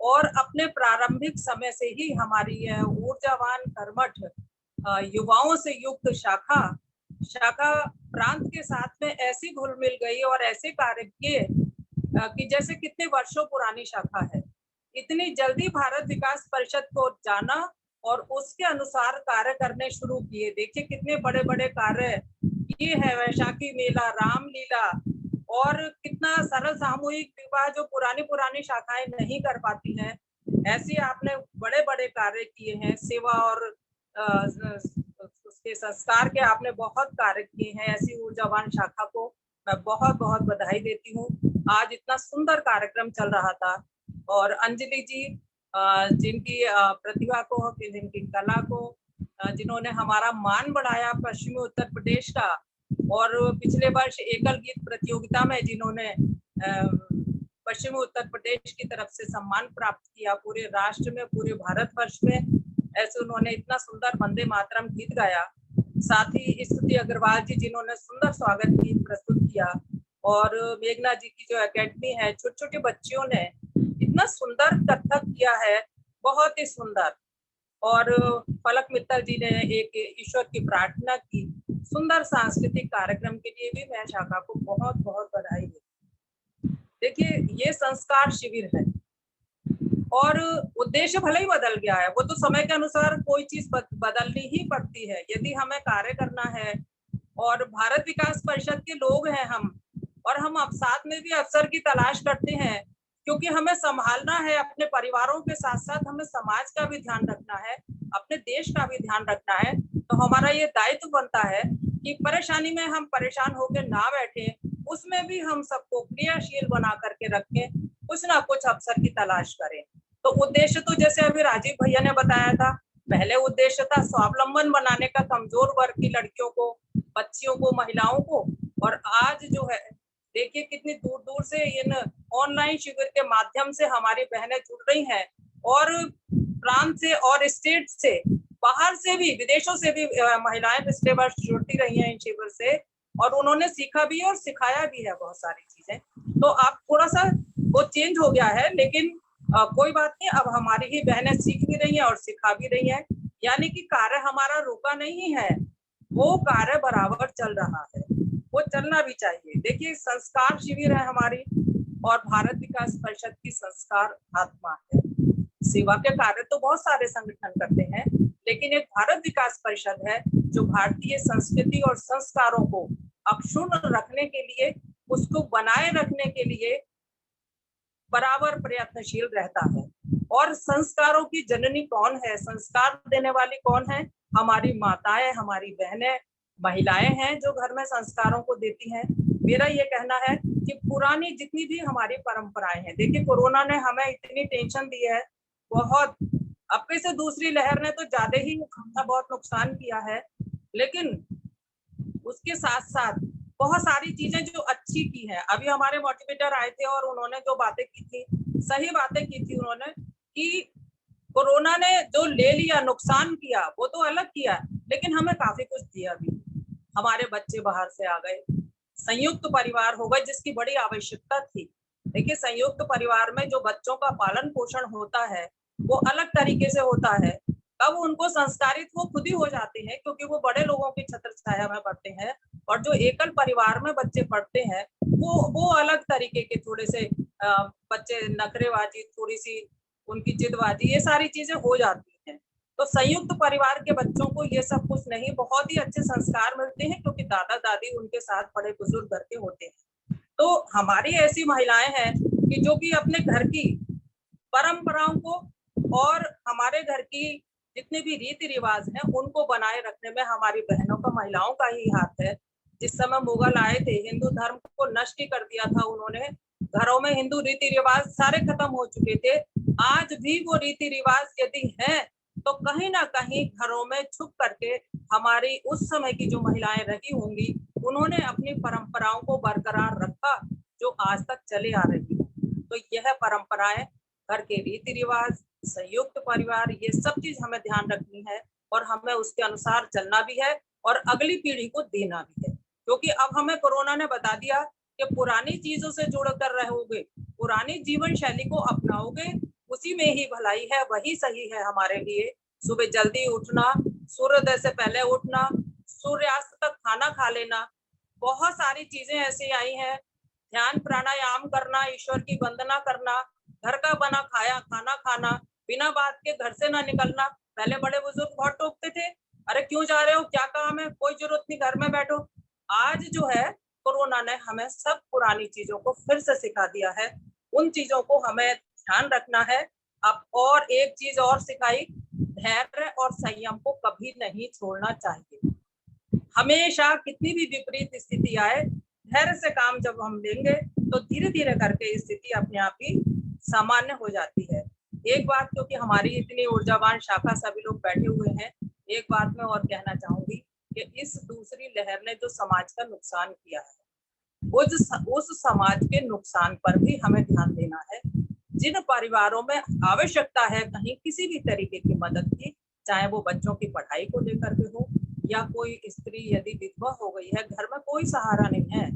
और अपने प्रारंभिक समय से ही हमारी यह ऊर्जावान कर्मठ युवाओं से युक्त शाखा प्रांत के साथ में ऐसी घुल मिल गई और ऐसे कार्य किए कि जैसे कितने वर्षों पुरानी शाखा है। इतनी जल्दी भारत विकास परिषद को जाना और उसके अनुसार कार्य करने शुरू किए। देखिए कितने बड़े बड़े कार्य किए हैं, वैशाखी मेला, रामलीला, और कितना सरल सामूहिक विवाह जो पुरानी शाखाएं नहीं कर पाती हैं, ऐसे आपने बड़े बड़े कार्य किए हैं। सेवा और उसके संस्कार के आपने बहुत कार्य किए हैं। ऐसी ऊर्जावान शाखा को मैं बहुत बहुत बधाई देती हूँ। आज इतना सुंदर कार्यक्रम चल रहा था और अंजलि जी जिनकी प्रतिभा को, जिनकी कला को, जिन्होंने हमारा मान बढ़ाया पश्चिमी उत्तर प्रदेश का, और पिछले वर्ष एकल गीत प्रतियोगिता में जिन्होंने पश्चिमी उत्तर प्रदेश की तरफ से सम्मान प्राप्त किया पूरे राष्ट्र में, पूरे भारतवर्ष में, ऐसे उन्होंने इतना सुंदर वंदे मातरम गीत गाया। साथ ही स्तुति अग्रवाल जी जिन्होंने सुंदर स्वागत गीत प्रस्तुत किया, और मेघना जी की जो एकेडमी है, छोटे छोटे बच्चियों ने इतना सुंदर कथक किया है, बहुत ही सुंदर। और फलक मित्तल जी ने एक ईश्वर की प्रार्थना की। सुंदर सांस्कृतिक कार्यक्रम के लिए भी मैं शाखा को बहुत बहुत बधाई देती हूँ। देखिए, ये संस्कार शिविर है और उद्देश्य भले ही बदल गया है, वो तो समय के अनुसार कोई चीज बदलनी ही पड़ती है यदि हमें कार्य करना है। और भारत विकास परिषद के लोग हैं हम, और हम अब साथ में भी अवसर की तलाश करते हैं, क्योंकि हमें संभालना है अपने परिवारों के साथ साथ हमें समाज का भी ध्यान रखना है, अपने देश का भी ध्यान रखना है। तो हमारा ये दायित्व बनता है कि परेशानी में हम परेशान होकर ना बैठे, उसमें भी हम सबको क्रियाशील बना करके रखें, कुछ ना कुछ अवसर की तलाश करें। तो उद्देश्य तो जैसे अभी राजीव भैया ने बताया था, पहले उद्देश्य था स्वावलंबन बनाने का कमजोर वर्ग की लड़कियों को, बच्चियों को, महिलाओं को। और आज जो है देखिए कितनी दूर दूर से इन ऑनलाइन शिविर के माध्यम से हमारी बहनें जुड़ रही हैं, और प्रांत से और स्टेट से, बाहर से भी, विदेशों से भी महिलाएं पिछले वर्ष जुड़ती रही हैं इन शिविर से, और उन्होंने सीखा भी और सिखाया भी है बहुत सारी चीजें। तो अब थोड़ा सा वो चेंज हो गया है, लेकिन कोई बात नहीं, अब हमारी ही बहनें सीख भी रही हैं और सिखा भी रही हैं, यानी कि कार्य हमारा रुका नहीं है, वो कार्य बराबर चल रहा है, वो चलना भी चाहिए। देखिए, संस्कार शिविर है हमारी, और भारत विकास परिषद की संस्कार आत्मा है। सेवा के कार्य तो बहुत सारे संगठन करते हैं, लेकिन एक भारत विकास परिषद है जो भारतीय संस्कृति और संस्कारों को अक्षुण्ण रखने के लिए, उसको बनाए रखने के लिए बराबर प्रयत्नशील रहता है। और संस्कारों की जननी कौन है, संस्कार देने वाली कौन है? हमारी माताएं, हमारी बहनें, महिलाएं हैं जो घर में संस्कारों को देती हैं। मेरा ये कहना है कि पुरानी जितनी भी हमारी परंपराएं हैं, देखिए कोरोना ने हमें इतनी टेंशन दी है बहुत, अब से दूसरी लहर ने तो ज्यादा ही बहुत नुकसान किया है, लेकिन उसके साथ साथ बहुत सारी चीजें जो अच्छी की हैं। अभी हमारे मोटिवेटर आए थे और उन्होंने जो बातें की थी, सही बातें की थी उन्होंने, कि कोरोना ने जो ले लिया, नुकसान किया, वो तो अलग किया, लेकिन हमें काफी कुछ दिया भी। हमारे बच्चे बाहर से आ गए, संयुक्त परिवार हो गए जिसकी बड़ी आवश्यकता थी। देखिए, संयुक्त परिवार में जो बच्चों का पालन पोषण होता है वो अलग तरीके से होता है। अब उनको संस्कारित वो खुद ही हो जाते हैं, क्योंकि वो बड़े लोगों की छत्र छाया में पढ़ते हैं, और जो एकल परिवार में बच्चे पढ़ते हैं वो अलग तरीके के थोड़े से बच्चे नखरेबाजी, थोड़ी सी उनकी जिदबाजी, ये सारी चीजें हो जाती हैं। तो संयुक्त परिवार के बच्चों को ये सब कुछ नहीं, बहुत ही अच्छे संस्कार मिलते हैं, क्योंकि दादा दादी उनके साथ बड़े बुजुर्ग घर के होते हैं। तो हमारी ऐसी महिलाएं हैं कि जो कि अपने घर की परंपराओं को और हमारे घर की जितने भी रीति रिवाज हैं उनको बनाए रखने में हमारी बहनों का, महिलाओं का ही हाथ है। जिस समय मुगल आए थे, हिंदू धर्म को नष्ट कर दिया था उन्होंने, घरों में हिंदू रीति रिवाज सारे खत्म हो चुके थे। आज भी वो रीति रिवाज यदि हैं तो कहीं ना कहीं घरों में छुप करके हमारी उस समय की जो महिलाएं रही होंगी, उन्होंने अपनी परंपराओं को बरकरार रखा, जो आज तक चले आ रही है। तो यह परंपराएं, घर के रीति रिवाज, संयुक्त परिवार, ये सब चीज हमें ध्यान रखनी है, और हमें उसके अनुसार चलना भी है और अगली पीढ़ी को देना भी है। क्योंकि अब हमें कोरोना ने बता दिया कि पुरानी चीजों से जुड़कर रहोगे, पुरानी जीवन शैली को अपनाओगे, उसी में ही भलाई है, वही सही है हमारे लिए। सुबह जल्दी उठना, सूर्योदय से पहले उठना, सूर्यास्त तक खाना खा लेना, बहुत सारी चीजें ऐसी आई हैं। ध्यान प्राणायाम करना, ईश्वर की वंदना करना, घर का बना खाया खाना खाना, बिना बात के घर से ना निकलना। पहले बड़े बुजुर्ग बहुत टोकते थे, अरे क्यों जा रहे हो, क्या काम है, कोई जरूरत नहीं, घर में बैठो। आज जो है कोरोना ने हमें सब पुरानी चीजों को फिर से सिखा दिया है, उन चीजों को हमें ध्यान रखना है। अब और एक चीज और सिखाई, धैर्य और संयम को कभी नहीं छोड़ना चाहिए। हमेशा कितनी भी विपरीत स्थिति आए, धैर्य से काम जब हम लेंगे तो धीरे धीरे करके स्थिति अपने आप ही सामान्य हो जाती है। एक बात, क्योंकि हमारी इतनी ऊर्जावान शाखा सभी लोग बैठे हुए हैं, एक बात मैं और कहना चाहूंगी कि इस दूसरी लहर ने जो समाज का नुकसान किया है, उस समाज के नुकसान पर भी हमें ध्यान देना है। जिन परिवारों में आवश्यकता है कहीं किसी भी तरीके की मदद की, चाहे वो बच्चों की पढ़ाई को लेकर के हो, या कोई स्त्री यदि विधवा हो गई है, घर में कोई सहारा नहीं है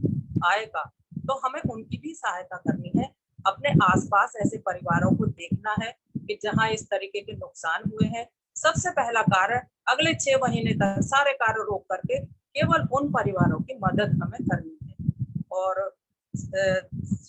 आय का, तो हमें उनकी भी सहायता करनी है। अपने आसपास ऐसे परिवारों को देखना है कि जहां इस तरीके के नुकसान हुए हैं, सबसे पहला कार्य अगले 6 महीने तक सारे कार्य रोक करके केवल उन परिवारों की मदद हमें करनी है। और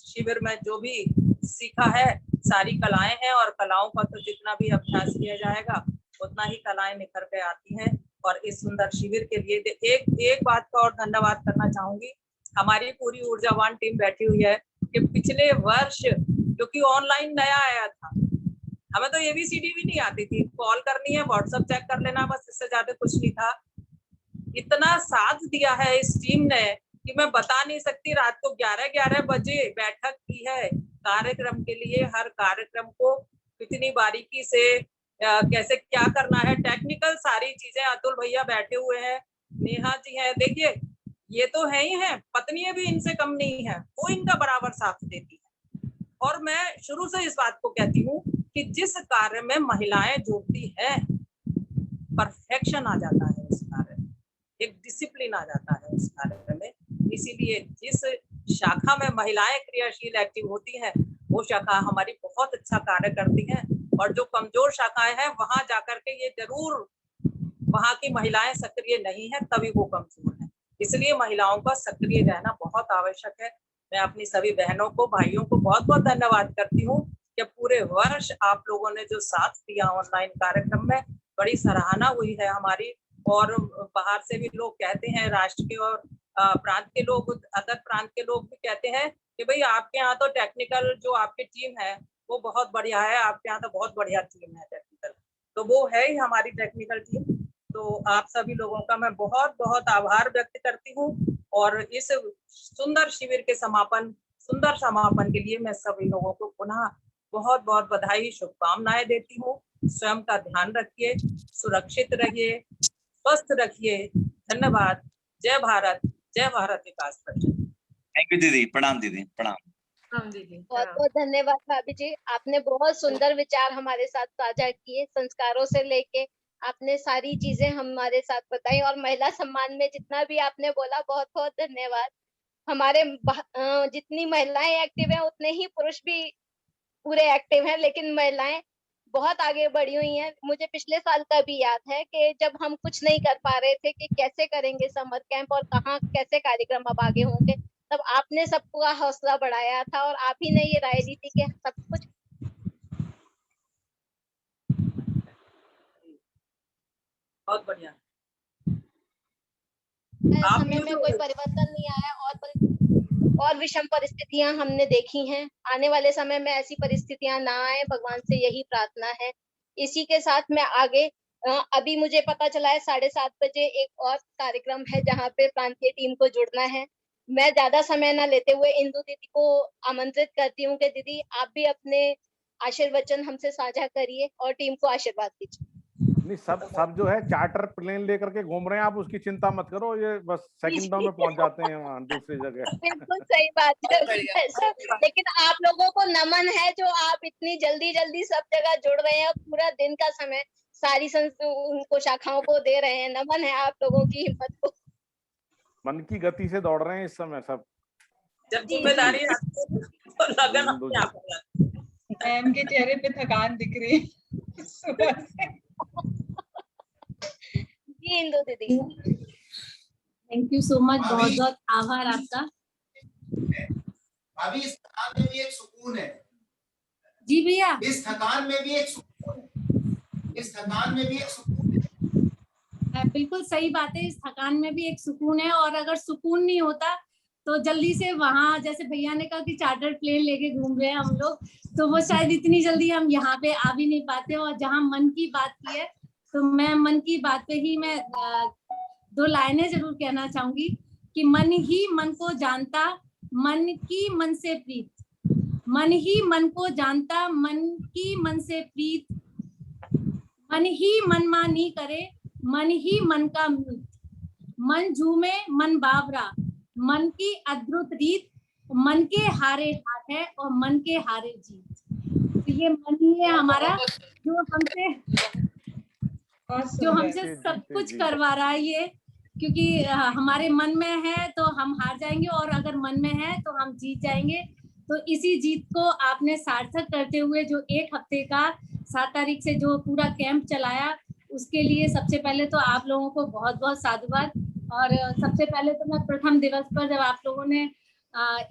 शिविर में जो भी सीखा है सारी कलाएं हैं, और कलाओं का तो जितना भी अभ्यास किया जाएगा उतना ही कलाएं निखर के आती हैं। और इस सुंदर शिविर के लिए एक बात का और धन्यवाद करना चाहूंगी, हमारी पूरी ऊर्जावान टीम बैठी हुई है कि पिछले वर्ष क्योंकि ऑनलाइन नया आया था, हमें तो ABCD भी नहीं आती थी, कॉल करनी है व्हाट्सएप चेक कर लेना बस, इससे ज्यादा कुछ नहीं था। इतना साथ दिया है इस टीम ने कि मैं बता नहीं सकती। रात को 11-11 बजे बैठक की है कार्यक्रम के लिए, हर कार्यक्रम को कितनी बारीकी से कैसे क्या करना है, टेक्निकल सारी चीजें। अतुल भैया बैठे हुए हैं, नेहा जी है, देखिए ये तो है ही है, पत्नियां भी इनसे कम नहीं है, वो इनका बराबर साथ देती है। और मैं शुरू से इस बात को कहती हूँ कि जिस कार्य में महिलाएं जुड़ती है परफेक्शन आ जाता है उस कार्य में, एक डिसिप्लिन आ जाता है उस कार्य में। इसीलिए जिस शाखा में महिलाएं क्रियाशील एक्टिव होती हैं वो शाखा हमारी बहुत अच्छा कार्य करती है। और जो कमजोर शाखाएं हैं वहां जाकर के ये जरूर, वहां की महिलाएं सक्रिय नहीं है तभी वो कमजोर है। इसलिए महिलाओं का सक्रिय रहना बहुत आवश्यक है। मैं अपनी सभी बहनों को, भाइयों को बहुत बहुत धन्यवाद करती हूँ कि पूरे वर्ष आप लोगों ने जो साथ दिया ऑनलाइन कार्यक्रम में, बड़ी सराहना हुई है हमारी। और बाहर से भी लोग कहते हैं, राष्ट्र के और प्रांत के लोग, अदर प्रांत के लोग भी कहते हैं कि भाई आपके यहाँ तो टेक्निकल जो आपकी टीम है वो बहुत बढ़िया है, आपके यहाँ तो बहुत बढ़िया टीम है टेक्निकल। तो वो है ही हमारी टेक्निकल टीम। तो आप सभी लोगों का मैं बहुत बहुत आभार व्यक्त करती हूँ। और इस सुंदर शिविर के सुंदर समापन के लिए मैं सभी लोगों को पुनः बहुत बहुत बधाई, शुभकामनाएं देती हूँ। स्वयं का ध्यान रखिए, सुरक्षित रहिए, स्वस्थ रखिए। धन्यवाद। जय भारत विकास परिषद। थैंक यू दीदी, प्रणाम दीदी, प्रणाम। बहुत बहुत धन्यवाद भाभी जी, आपने बहुत सुंदर विचार हमारे साथ साझा किए, संस्कारों से लेके आपने सारी चीजें हमारे साथ बताई। और महिला सम्मान में जितना भी आपने बोला, बहुत बहुत धन्यवाद। हमारे जितनी महिलाएं एक्टिव हैं उतने ही पुरुष भी पूरे एक्टिव हैं, लेकिन महिलाएं बहुत आगे बढ़ी हुई हैं। मुझे पिछले साल का भी याद है कि जब हम कुछ नहीं कर पा रहे थे कि कैसे करेंगे समर कैंप और कहाँ कैसे कार्यक्रम अब आगे होंगे, तब आपने सबका हौसला बढ़ाया था और आप ही ने ये राय दी थी कि सब कुछ बहुत बढ़िया। समय में कोई परिवर्तन नहीं आया और विषम परिस्थितियां हमने देखी हैं। आने वाले समय में ऐसी परिस्थितियां ना आए, भगवान से यही प्रार्थना है। इसी के साथ मैं आगे अभी मुझे पता चला है 7:30 बजे एक और कार्यक्रम है जहाँ पे प्रांतीय टीम को जुड़ना है। मैं ज्यादा समय न लेते हुए इंदु दीदी को आमंत्रित करती हूँ कि दीदी आप भी अपने आशीर्वचन हमसे साझा करिए और टीम को आशीर्वाद दीजिए। नहीं, सब जो है चार्टर प्लेन लेकर के घूम रहे हैं, आप उसकी चिंता मत करो, ये बस सेकंडों में पहुंच जाते हैं वहाँ दूसरी जगह। बिल्कुल सही बात है। लेकिन आप लोगों को नमन है जो आप इतनी जल्दी सब जगह जुड़ रहे हैं, पूरा दिन का समय सारी उनको शाखाओं को दे रहे हैं। नमन है आप लोगों की हिम्मत को। मन की गति से दौड़ रहे हैं इस समय सब। जब जिम्मेदारी आती है तो लगन अपने आप हो जाती है। मैम के चेहरे पे थकान दिख रही है सुबह से। जी इंदु दीदी, थैंक यू सो मच, बहुत बहुत आभार आपका। अभी इस थकान में भी एक सुकून है। जी भैया, इस थकान में भी एक सुकून है। इस थकान में भी एक सुकून है। बिल्कुल सही बात है, इस थकान में भी एक सुकून है। और अगर सुकून नहीं होता तो जल्दी से वहाँ, जैसे भैया ने कहा कि चार्टर प्लेन लेके घूम रहे हैं हम लोग, तो वो शायद इतनी जल्दी हम यहाँ पे आ भी नहीं पाते। और जहाँ मन की बात की है तो मैं मन की बात पे ही मैं 2 लाइनें जरूर कहना चाहूंगी कि मन ही मन को जानता, मन की मन से प्रीत, मन ही मन को जानता, मन की मन से प्रीत, मन ही मन मानी करे, मन ही मन का मीत, मन झूमे मन बावरा, मन की अद्भुत रीत, मन के हारे हाथ है और मन के हारे जीत। तो ये मन ही है हमारा जो हमसे सब कुछ करवा रहा है ये, क्योंकि हमारे मन में है तो हम हार जाएंगे और अगर मन में है तो हम जीत जाएंगे। तो इसी जीत को आपने सार्थक करते हुए जो 1 हफ्ते का 7 तारीख से जो पूरा कैंप चलाया, उसके लिए सबसे पहले तो आप लोगों को बहुत बहुत साधुवाद। और सबसे पहले तो मैं प्रथम दिवस पर जब आप लोगों ने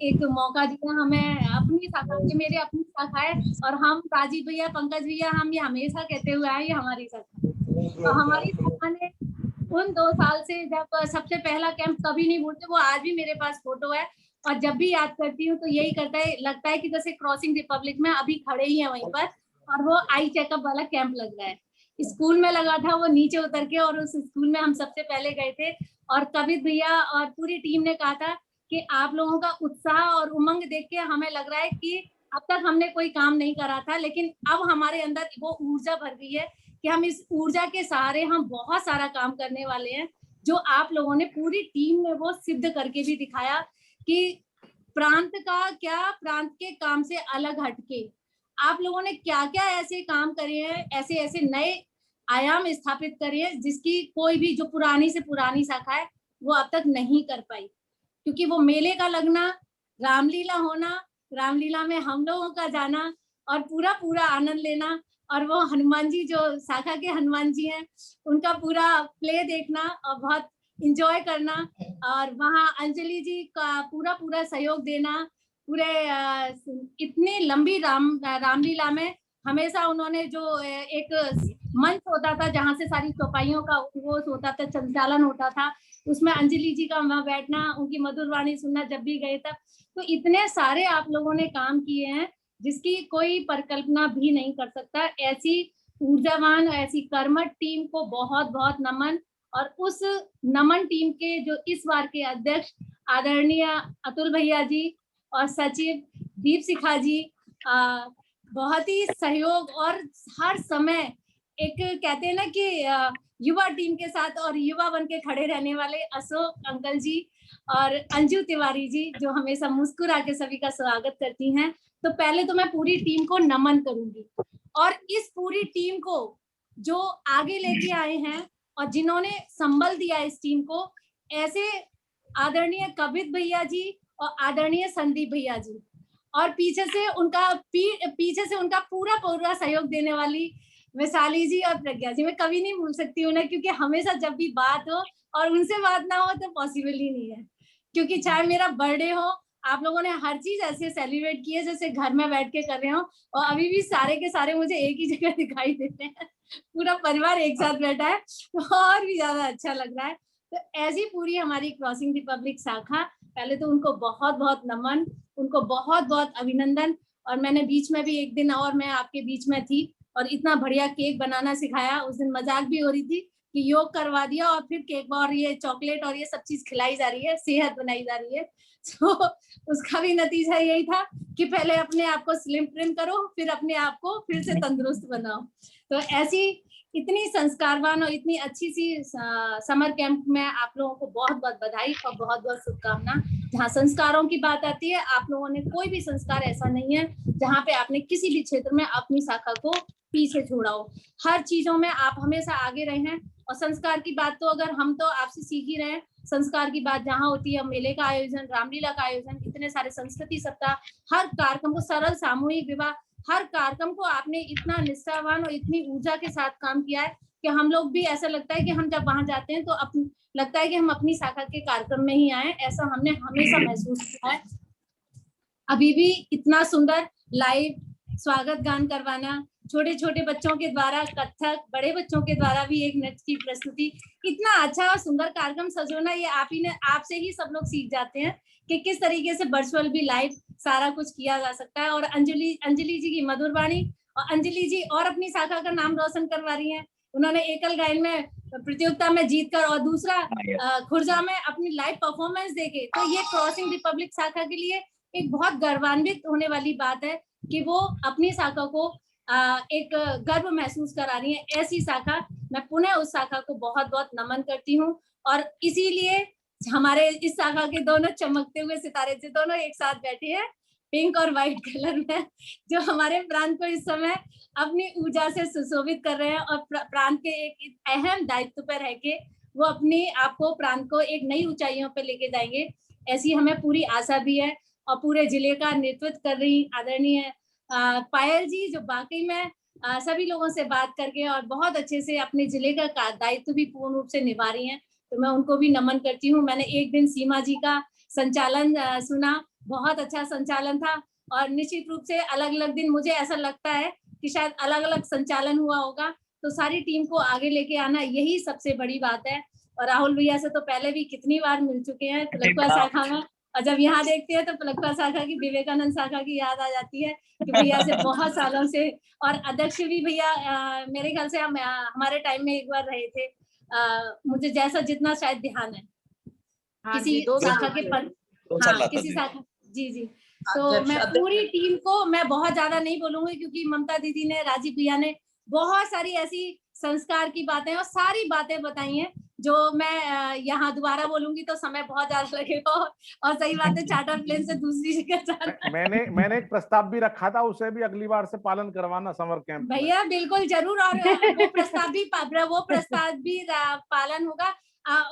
एक मौका दिया हमें, अपनी शाखा की, मेरे अपनी शाखा है और हम राजीव भैया, पंकज भैया, हम ये हमेशा कहते हुए आए ये हमारी शाखा। तो हमारी शाखा ने उन 2 साल से जब सबसे पहला कैंप कभी नहीं भूलते, वो आज भी मेरे पास फोटो है और जब भी याद करती हूँ तो यही लगता है कि जैसे क्रॉसिंग रिपब्लिक में अभी खड़े ही हैं वहीं पर और वो आई चेकअप वाला कैंप लग रहा है। स्कूल में लगा था वो नीचे उतर के, और उस स्कूल में हम सबसे पहले गए थे और कवित भैया और पूरी टीम ने कहा था कि आप लोगों का उत्साह और उमंग देख के हमें लग रहा है कि अब तक हमने कोई काम नहीं करा था, लेकिन अब हमारे अंदर वो ऊर्जा भर गई है कि हम इस ऊर्जा के सहारे हम बहुत सारा काम करने वाले हैं, जो आप लोगों ने पूरी टीम ने वो सिद्ध करके भी दिखाया कि प्रांत का क्या, प्रांत के काम से अलग हटके आप लोगों ने क्या क्या ऐसे काम करे हैं, ऐसे ऐसे नए आयाम स्थापित करे हैं जिसकी कोई भी जो पुरानी से पुरानी शाखा है वो अब तक नहीं कर पाई। क्योंकि वो मेले का लगना, रामलीला होना, रामलीला में हम लोगों का जाना और पूरा पूरा आनंद लेना, और वो हनुमान जी जो शाखा के हनुमान जी हैं उनका पूरा प्ले देखना और बहुत इंजॉय करना, और वहाँ अंजलि जी का पूरा पूरा सहयोग देना। पूरे इतनी लंबी रामलीला में हमेशा उन्होंने जो एक मंच होता था जहाँ से सारी चौपाइयों का वो होता था, संचालन होता था, उसमें अंजलि जी का वहाँ बैठना, उनकी मधुर वाणी सुनना जब भी गए तब, तो इतने सारे आप लोगों ने काम किए हैं जिसकी कोई परिकल्पना भी नहीं कर सकता। ऐसी ऊर्जावान, ऐसी कर्मठ टीम को बहुत बहुत नमन। और उस नमन टीम के जो इस बार के अध्यक्ष आदरणीय अतुल भैया जी और सचिव दीप शिखा जी, बहुत ही सहयोग और हर समय एक कहते हैं ना कि युवा टीम के साथ और युवा बन के खड़े रहने वाले अशोक अंकल जी और अंजू तिवारी जी जो हमेशा मुस्कुरा के सभी का स्वागत करती हैं। तो पहले तो मैं पूरी टीम को नमन करूंगी, और इस पूरी टीम को जो आगे लेके आए हैं और जिन्होंने संबल दिया इस टीम को, ऐसे आदरणीय कवित भैया जी और आदरणीय संदीप भैया जी, और पीछे से उनका पूरा पूरा सहयोग देने वाली वैशाली जी और प्रज्ञा जी, मैं कभी नहीं भूल सकती उन्हें, क्योंकि हमेशा जब भी बात हो और उनसे बात ना हो तो पॉसिबल ही नहीं है। क्योंकि चाहे मेरा बर्थडे हो, आप लोगों ने हर चीज ऐसे सेलिब्रेट की है जैसे घर में बैठ के कर रहे हो, और अभी भी सारे के सारे मुझे एक ही जगह दिखाई देते हैं, पूरा परिवार एक साथ बैठा है, तो और भी ज्यादा अच्छा लग रहा है। तो ऐसी पूरी हमारी क्रॉसिंग रिपब्लिक शाखा, पहले तो उनको बहुत बहुत नमन, उनको बहुत बहुत अभिनंदन। और मैंने बीच में भी एक दिन और मैं आपके बीच में थी और इतना बढ़िया केक बनाना सिखाया, उस दिन मजाक भी हो रही थी कि योग करवा दिया और फिर केक और ये चॉकलेट और ये सब चीज खिलाई जा रही है, सेहत बनाई जा रही है। तो उसका भी नतीजा यही था कि पहले अपने आप को स्लिम ट्रिम करो, फिर अपने आप को फिर से तंदुरुस्त बनाओ। तो ऐसी इतनी संस्कारवान और इतनी अच्छी सी समर कैंप में आप लोगों को बहुत बहुत बधाई और बहुत बहुत शुभकामना। जहाँ संस्कारों की बात आती है, आप लोगों ने कोई भी संस्कार ऐसा नहीं है जहाँ पे आपने किसी भी क्षेत्र में अपनी शाखा को पीछे छोड़ा हो। हर चीजों में आप हमेशा आगे रहे हैं। और संस्कार की बात तो अगर हम तो आपसे सीख ही रहे हैं, संस्कार की बात जहाँ होती है, मेले का आयोजन, रामलीला का आयोजन, इतने सारे संस्कृति सप्ताह, हर कार्यक्रम को, सरल सामूहिक विवाह, हर कार्यक्रम को आपने इतना निष्ठावान और इतनी ऊर्जा के साथ काम किया है कि हम लोग भी ऐसा लगता है कि हम जब वहां जाते हैं तो लगता है कि हम अपनी शाखा के कार्यक्रम में ही आए, ऐसा हमने हमेशा महसूस किया है। अभी भी इतना सुंदर लाइव स्वागत गान करवाना, छोटे छोटे बच्चों के द्वारा कथक, बड़े बच्चों के द्वारा भी एक नृत्य की प्रस्तुति, इतना अच्छा और सुंदर कार्यक्रम सजोना, ये आपसे ही सब लोग सीख जाते हैं कि किस तरीके से वर्चुअल भी लाइव सारा कुछ किया जा सकता है। और अंजलि जी की मधुर वाणी, और अंजलि जी और अपनी शाखा का नाम रोशन करवा रही हैं। उन्होंने एकल गायन में प्रतियोगिता में जीतकर और दूसरा खुर्जा में अपनी लाइव परफॉर्मेंस देके, तो ये क्रॉसिंग रिपब्लिक शाखा के लिए एक बहुत गर्वान्वित होने वाली बात है कि वो अपनी शाखा को एक गर्व महसूस करा रही है। ऐसी शाखा, मैं पुनः उस शाखा को बहुत बहुत नमन करती हूँ। और इसीलिए हमारे इस शाखा के दोनों चमकते हुए सितारे जो दोनों एक साथ बैठे हैं पिंक और व्हाइट कलर में, जो हमारे प्रांत को इस समय अपनी ऊर्जा से सुशोभित कर रहे हैं और प्रांत के एक अहम दायित्व पर है कि वो अपनी आपको प्रांत को एक नई ऊंचाइयों पर लेके जाएंगे, ऐसी हमें पूरी आशा भी है। और पूरे जिले का नेतृत्व कर रही आदरणीय पायल जी, जो वाकई में सभी लोगों से बात करके और बहुत अच्छे से अपने जिले का दायित्व भी पूर्ण रूप से निभा रही हैं, तो मैं उनको भी नमन करती हूँ। मैंने एक दिन सीमा जी का संचालन सुना, बहुत अच्छा संचालन था, और निश्चित रूप से अलग अलग दिन मुझे ऐसा लगता है कि शायद अलग अलग संचालन हुआ होगा, तो सारी टीम को आगे लेके आना यही सबसे बड़ी बात है। और राहुल भैया से तो पहले भी कितनी बार मिल चुके हैं पलकवा शाखा में, और जब यहाँ देखते हैं तो पलकवा शाखा की, विवेकानंद शाखा की याद आ जाती है कि भैया से बहुत सालों से, और अध्यक्ष भी भैया मेरे ख्याल से हम हमारे टाइम में एक बार रहे थे, मुझे जैसा जितना शायद ध्यान है किसी शाखा के पद, हाँ किसी शाखा, जी जी। तो मैं पूरी टीम को, मैं बहुत ज्यादा नहीं बोलूंगी क्योंकि ममता दीदी ने, राजीव भैया ने बहुत सारी ऐसी संस्कार की बातें और सारी बातें बताई हैं जो मैं यहाँ दोबारा बोलूंगी तो समय बहुत ज्यादा लगेगा, और सही बात है चार्टर प्लेन से दूसरी जगह जाना। मैंने एक प्रस्ताव भी रखा था, उसे भी अगली बार से पालन करवाना समर कैंप। भैया बिल्कुल जरूर, और वो प्रस्ताव भी पालन होगा।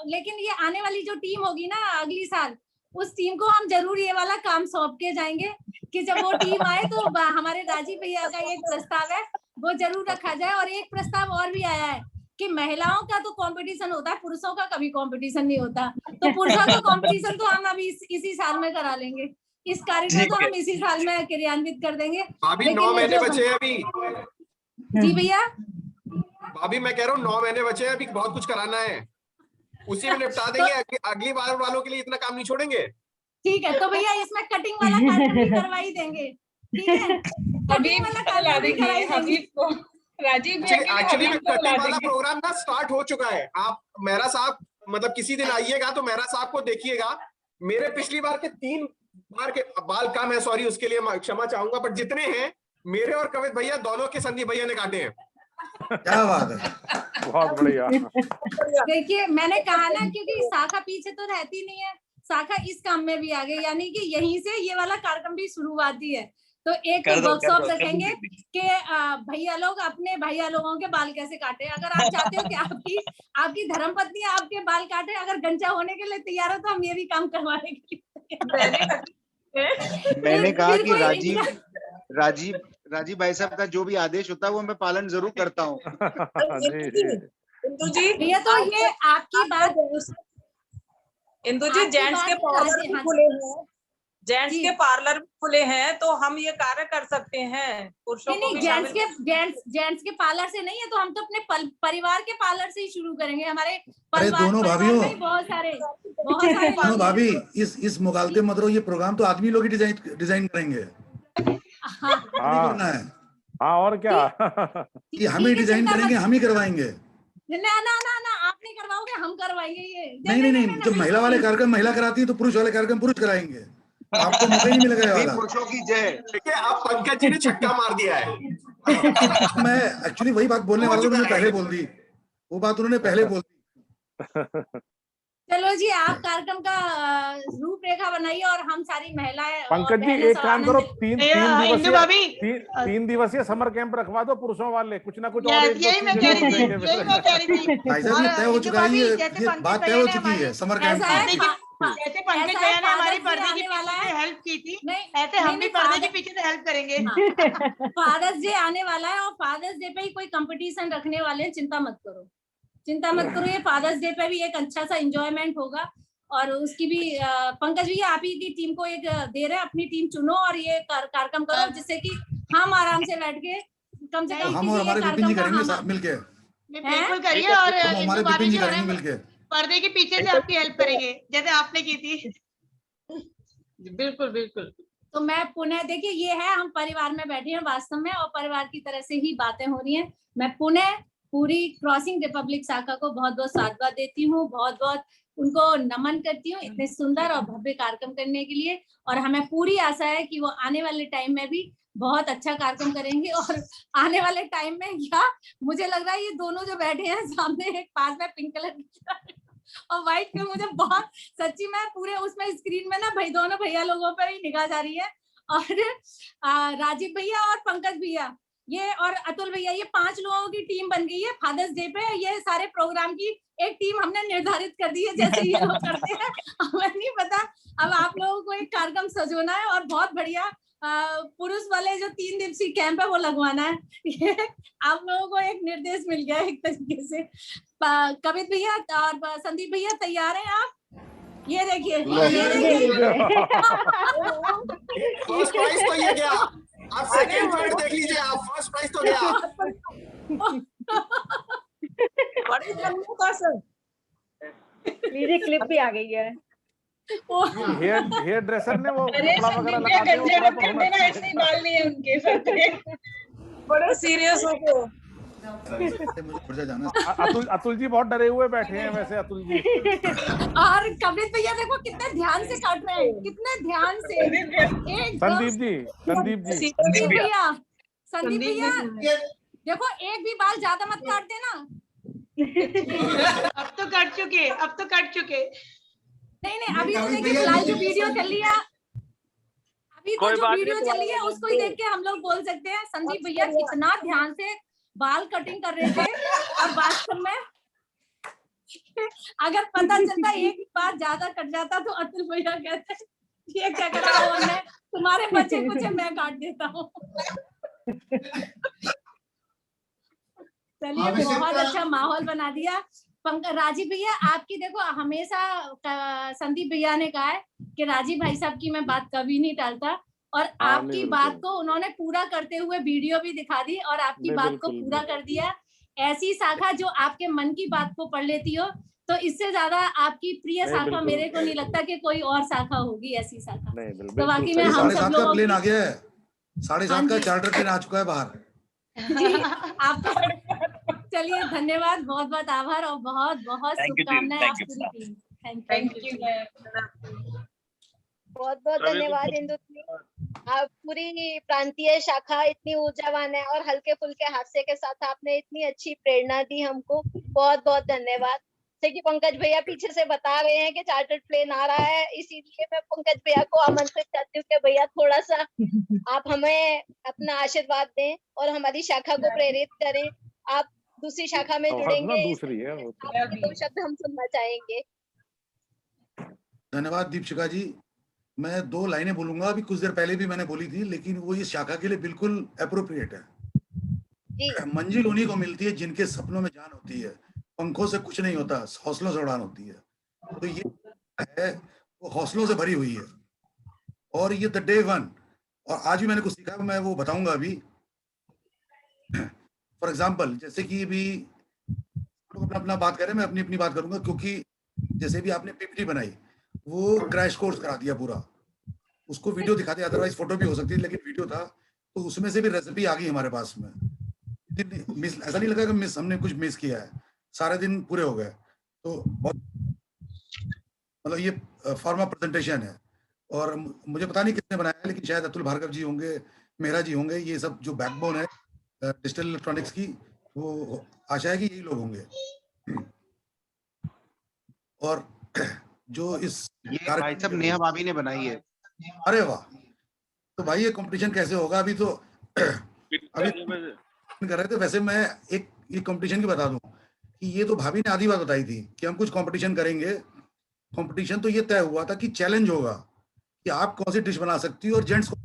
लेकिन ये आने वाली जो टीम होगी ना अगली साल, उस टीम को हम जरूर ये वाला काम सौंप के जाएंगे कि जब वो टीम आए तो हमारे राजीव भैया का एक प्रस्ताव है वो जरूर रखा जाए। और एक प्रस्ताव और भी आया है कि महिलाओं का तो कंपटीशन होता है, पुरुषों का कभी कंपटीशन नहीं होता, तो पुरुषों का कंपटीशन तो हम अभी इसी साल में करा लेंगे। इस कार्य को हम इसी साल में क्रियान्वित कर देंगे। भाभी 9 महीने बचे हैं अभी। जी भैया, भाभी मैं कह रहा हूँ 9 महीने बचे हैं अभी, बहुत कुछ कराना है, उसी में निपटा देंगे। अगली बार वालों के लिए इतना काम नहीं छोड़ेंगे। ठीक है, तो भैया इसमें कटिंग वाला कार्य भी करवाई देंगे, ठीक है? कटिंग वाला कार्य भी करवाई देंगे। राजीव एक्चुअली में कटिंग वाला प्रोग्राम ना स्टार्ट हो चुका है। आप मेहरा साहब मतलब किसी दिन आइएगा तो मेहरा साहब को देखिएगा। मेरे पिछली बार के 3 बार के बाल कम है, सॉरी उसके लिए मैं क्षमा चाहूंगा, बट जितने हैं मेरे और कवित भैया दोनों के संदीप भैया ने काटे हैं। क्या बात है, बहुत बढ़िया। देखिए मैंने कहा ना, क्योंकि शाखा पीछे तो रहती नहीं है, शाखा इस काम में भी आ गई, यानी कि यहीं से ये वाला कार्यक्रम भी शुरुआती है। तो एक वर्कशॉप रखेंगे कि भैया लोग अपने भैया लोगों के बाल कैसे काटे। अगर आप चाहते हो कि आपकी धर्मपत्नी आपके बाल काटे, अगर गंजा होने के लिए तैयार हो तो हम ये भी काम करवाने के लिए। मैंने कहा कि राजीव भाई साहब का जो भी आदेश होता है वो मैं पालन जरूर करता हूँ। इंदु जी, भैया तो ये आपकी बात, इंदु जी जेंट्स के पार्लर भी खुले हैं, जेंट्स के पार्लर खुले हैं, तो हम ये कार्य कर सकते हैं। पुरुषों को भी जेंट्स के पार्लर से नहीं है, तो हम तो अपने परिवार के पार्लर से ही शुरू करेंगे। हमारे दोनों भाभीियों, बहुत सारे भाभी इस मुगालते मत रहो, ये प्रोग्राम तो आदमी लोग ही डिजाइन करेंगे। करना है। हाँ और क्या, कि हम ही डिजाइन करेंगे, हम ही करवाएंगे। ना आप नहीं करवाओगे, हम करवाएंगे ये। नहीं, जब महिला वाले कार्यक्रम महिला कराती है तो पुरुष वाले कार्यक्रम पुरुष कराएंगे। आपको मौका ही नहीं मिलेगा वाला। पुरुषों की जय। देखिए आप पंकज जी ने छक्का मार दिया है। मैं एक्चुअली वही बात बोलने वाला था, उन्होंने पहले बोल दी वो बात, उन्होंने पहले बोल दी। चलो जी, आप कार्यक्रम का रूपरेखा बनाइए और हम सारी महिलाएं। पंकज जी एक काम करो, 3 दिवसीय समर कैंप रखवा दो पुरुषों वाले, कुछ ना कुछ और। यही मैं कह रही थी। भाई साहब ये तय हो चुका है, ये बात तय हो चुकी है समर कैंप की। जैसे पंकज भैया ने हमारी पर्दे की पीछे से हेल्प की थी, ऐसे हम भी पर्दे के पीछे से हेल्प करेंगे। फादर्स डे आने वाला है और फादर्स डे पे ही कोई कंपटीशन रखने वाले हैं, चिंता मत करो। ये फादर्स डे पे भी एक अच्छा सा एंजॉयमेंट होगा। और उसकी भी पंकज भैया आप ही की टीम को एक दे रहे हैं, अपनी टीम चुनो और ये कार्यक्रम करो, जिससे कि हम आराम से बैठ के कम से कम हम और हमारे विपिन जी करेंगे साथ मिलके। बिल्कुल करिए, और हमारे विपिन जी करेंगे मिलके, पर्दे के पीछे से आपकी हेल्प करेंगे जैसे आपने की थी। बिल्कुल। तो मैं पुनः, देखिए ये है, हम परिवार में बैठे हैं वास्तव में, और परिवार की तरह से ही बातें हो रही हैं। मैं पुनः पूरी क्रॉसिंग रिपब्लिक शाखा को बहुत बहुत साधुवाद देती हूँ, बहुत बहुत उनको नमन करती हूँ इतने सुंदर और भव्य कार्यक्रम करने के लिए। और हमें पूरी आशा है कि वो आने वाले टाइम में भी बहुत अच्छा कार्यक्रम करेंगे। और आने वाले टाइम में क्या, मुझे लग रहा है ये दोनों जो बैठे हैं सामने, एक पास में पिंक कलर और व्हाइट पे, मुझे बहुत सच्ची में पूरे उसमें स्क्रीन में ना दोनों भैया लोगों पर ही निगाह जा रही है। और राजीव भैया और पंकज भैया ये और अतुल भैया, ये 5 लोगों की टीम बन गई है फादर्स डे पे। ये सारे प्रोग्राम की एक टीम हमने निर्धारित कर दी है, जैसे ये लोग करते हैं। हमें नहीं पता, अब आप लोगों को एक कार्यक्रम सजोना है और बहुत बढ़िया पुरुष वाले जो 3 दिवसीय कैंप है वो लगवाना है। ये आप लोगों को एक निर्देश मिल गया एक तरीके से। कवित भैया और संदीप भैया तैयार हैं आप? ये देखिए, ये देखिए। फर्स्ट प्राइज तो ये गया, आप सेकंड थर्ड देख लीजिए, आप फर्स्ट प्राइज तो गया। लीजिए, क्लिप भी आ गई है। हेयर ड्रेसर ने वो अरे कपड़ा वगैरह संदीप भैया लगाते हैं, वो कंधे proper रख होना देना, ऐसे ही बाल नहीं है उनके सर पे। बड़े सीरियस हो गए। मुझे जाना। अतुल जी बहुत डरे हुए बैठे हैं वैसे, अतुल जी। और कवित भैया देखो कितने ध्यान से काट रहे हैं, कितने ध्यान से। संदीप भैया देखो, एक भी बाल ज्यादा मत काट देना। अब तो कट चुके, अब तो कट चुके। नहीं, अभी तो देखिए फिलहाल जो वीडियो चल रही है, अभी तो जो वीडियो चल रही है उसको ही देख के हम लोग बोल सकते हैं। संदीप भैया कितना ध्यान से बाल कटिंग कर रहे थे, और वास्तव में अगर पता चलता एक बार ज्यादा कट जाता तो अतुल भैया कहते ये क्या करा उन्होंने, तुम्हारे बच्चे कुछ मैं काट देता हूँ। चलिए, बहुत अच्छा माहौल बना दिया। राजीव भैया आपकी देखो, हमेशा संदीप भैया ने कहा है कि राजीव भाई साहब की मैं बात कभी नहीं टालता, और आपकी बात को उन्होंने पूरा करते हुए वीडियो भी दिखा दी और आपकी बात को पूरा कर दिया। ऐसी शाखा जो आपके मन की बात को पढ़ लेती हो, तो इससे ज्यादा आपकी प्रिय शाखा मेरे को नहीं लगता कि कोई और शाखा होगी ऐसी शाखा। तो बाकी में हम सब लोग प्लेन आ गया है, 7:30 का चार्टर प्लेन आ चुका है बाहर। जी, आपको चलिए धन्यवाद, बहुत बहुत आभार और बहुत बहुत शुभकामनाएं आप पूरी टीम। Thank you. बहुत बहुत धन्यवाद इंदु जी, आप पूरी प्रांतीय शाखा इतनी ऊर्जावान है और हल्के फुल्के हास्य के साथ आपने इतनी अच्छी प्रेरणा दी हमको, बहुत बहुत धन्यवाद। जैसे कि पंकज भैया पीछे से बता रहे हैं कि चार्टर्ड प्लेन आ रहा है, इसीलिए मैं पंकज भैया को आमंत्रित करती हूँ कि भैया थोड़ा सा आप हमें अपना आशीर्वाद दें और हमारी शाखा को प्रेरित करें। आप दूसरी शाखा में जुड़ेंगे, दूसरी है वो तो। आपके 2 शब्द हम सुनना चाहेंगे। धन्यवाद दीपशिखा जी। मैं 2 लाइनें बोलूंगा, अभी कुछ देर पहले भी मैंने बोली थी, लेकिन वो इस शाखा के लिए बिल्कुल अप्रोप्रिएट है। मंजिल उन्हीं को मिलती है जिनके सपनों में जान होती है, पंखों से कुछ नहीं होता, हौसलों से उड़ान होती है। तो ये है वो हौसलों से भरी हुई है, और ये द डे वन। और आज भी मैंने कुछ सीखा, मैं वो बताऊंगा अभी। फॉर एग्जाम्पल, जैसे कि अभी लोग अपना अपना बात करें, मैं अपनी अपनी बात करूंगा, क्योंकि जैसे भी आपने पीपीटी बनाई, वो क्रैश कोर्स करा दिया पूरा, उसको वीडियो दिखा दिया, अदरवाइज फोटो भी हो सकती है, लेकिन वीडियो था तो उसमें से भी रेसिपी आ गई हमारे पास में। ऐसा नहीं लगा कि हमने कुछ मिस किया है, सारे दिन पूरे हो गए। तो बहुत मतलब ये फॉर्मा प्रेजेंटेशन है, और मुझे पता नहीं किसने बनाया है, लेकिन शायद अतुल भार्गव जी होंगे, मेहरा जी होंगे, ये सब जो बैकबोन है डिजिटल इलेक्ट्रॉनिक्स की, वो आशा है कि यही लोग होंगे। और जो इस भाई साहब नेहा भाभी ने बनाई है। अरे वाह, तो भाई ये कंपटीशन कैसे होगा? अभी तो अभी कर रहे थे। वैसे मैं एक कंपटीशन की बता दूं कि ये तो भाभी ने आधी बात बताई थी कि हम कुछ कंपटीशन करेंगे। कंपटीशन तो ये तय हुआ था कि चैलेंज होगा कि आप कौन सी डिश बना सकती हो और जेंट्स को,